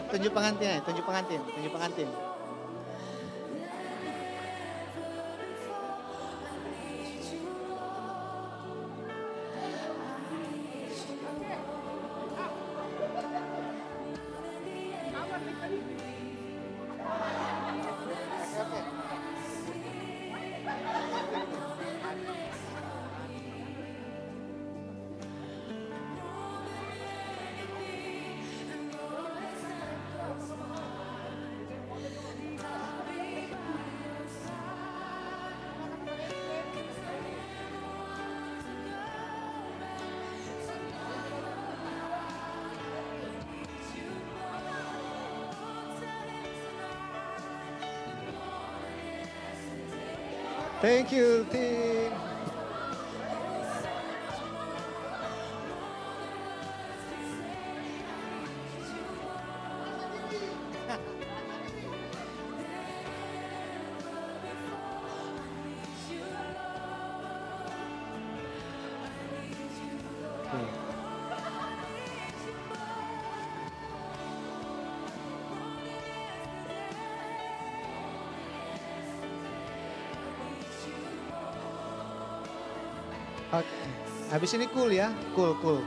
tunjuk pengantin, tunjuk pengantin, tunjuk pengantin. Thank you, team. Oke. Habis ini cool ya, cool.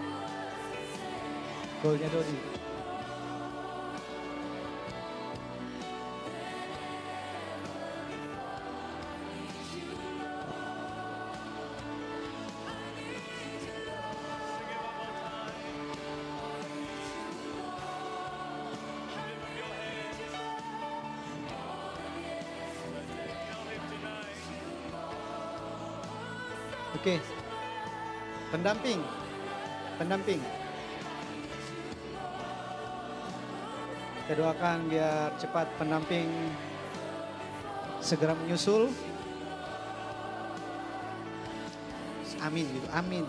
Coolnya Dodi. Oke. Pendamping. Kita doakan biar cepat pendamping segera menyusul. Amin gitu, amin.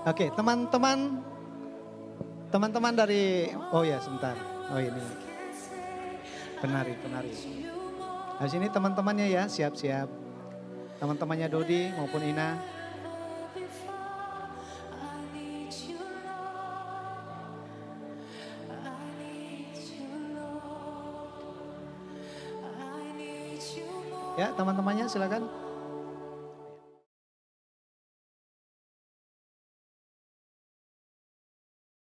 Oke, teman-teman dari, oh ya sebentar, oh ini penari. Habis ini teman-temannya ya siap-siap, teman-temannya Dodi maupun Ina. Ya teman-temannya silakan.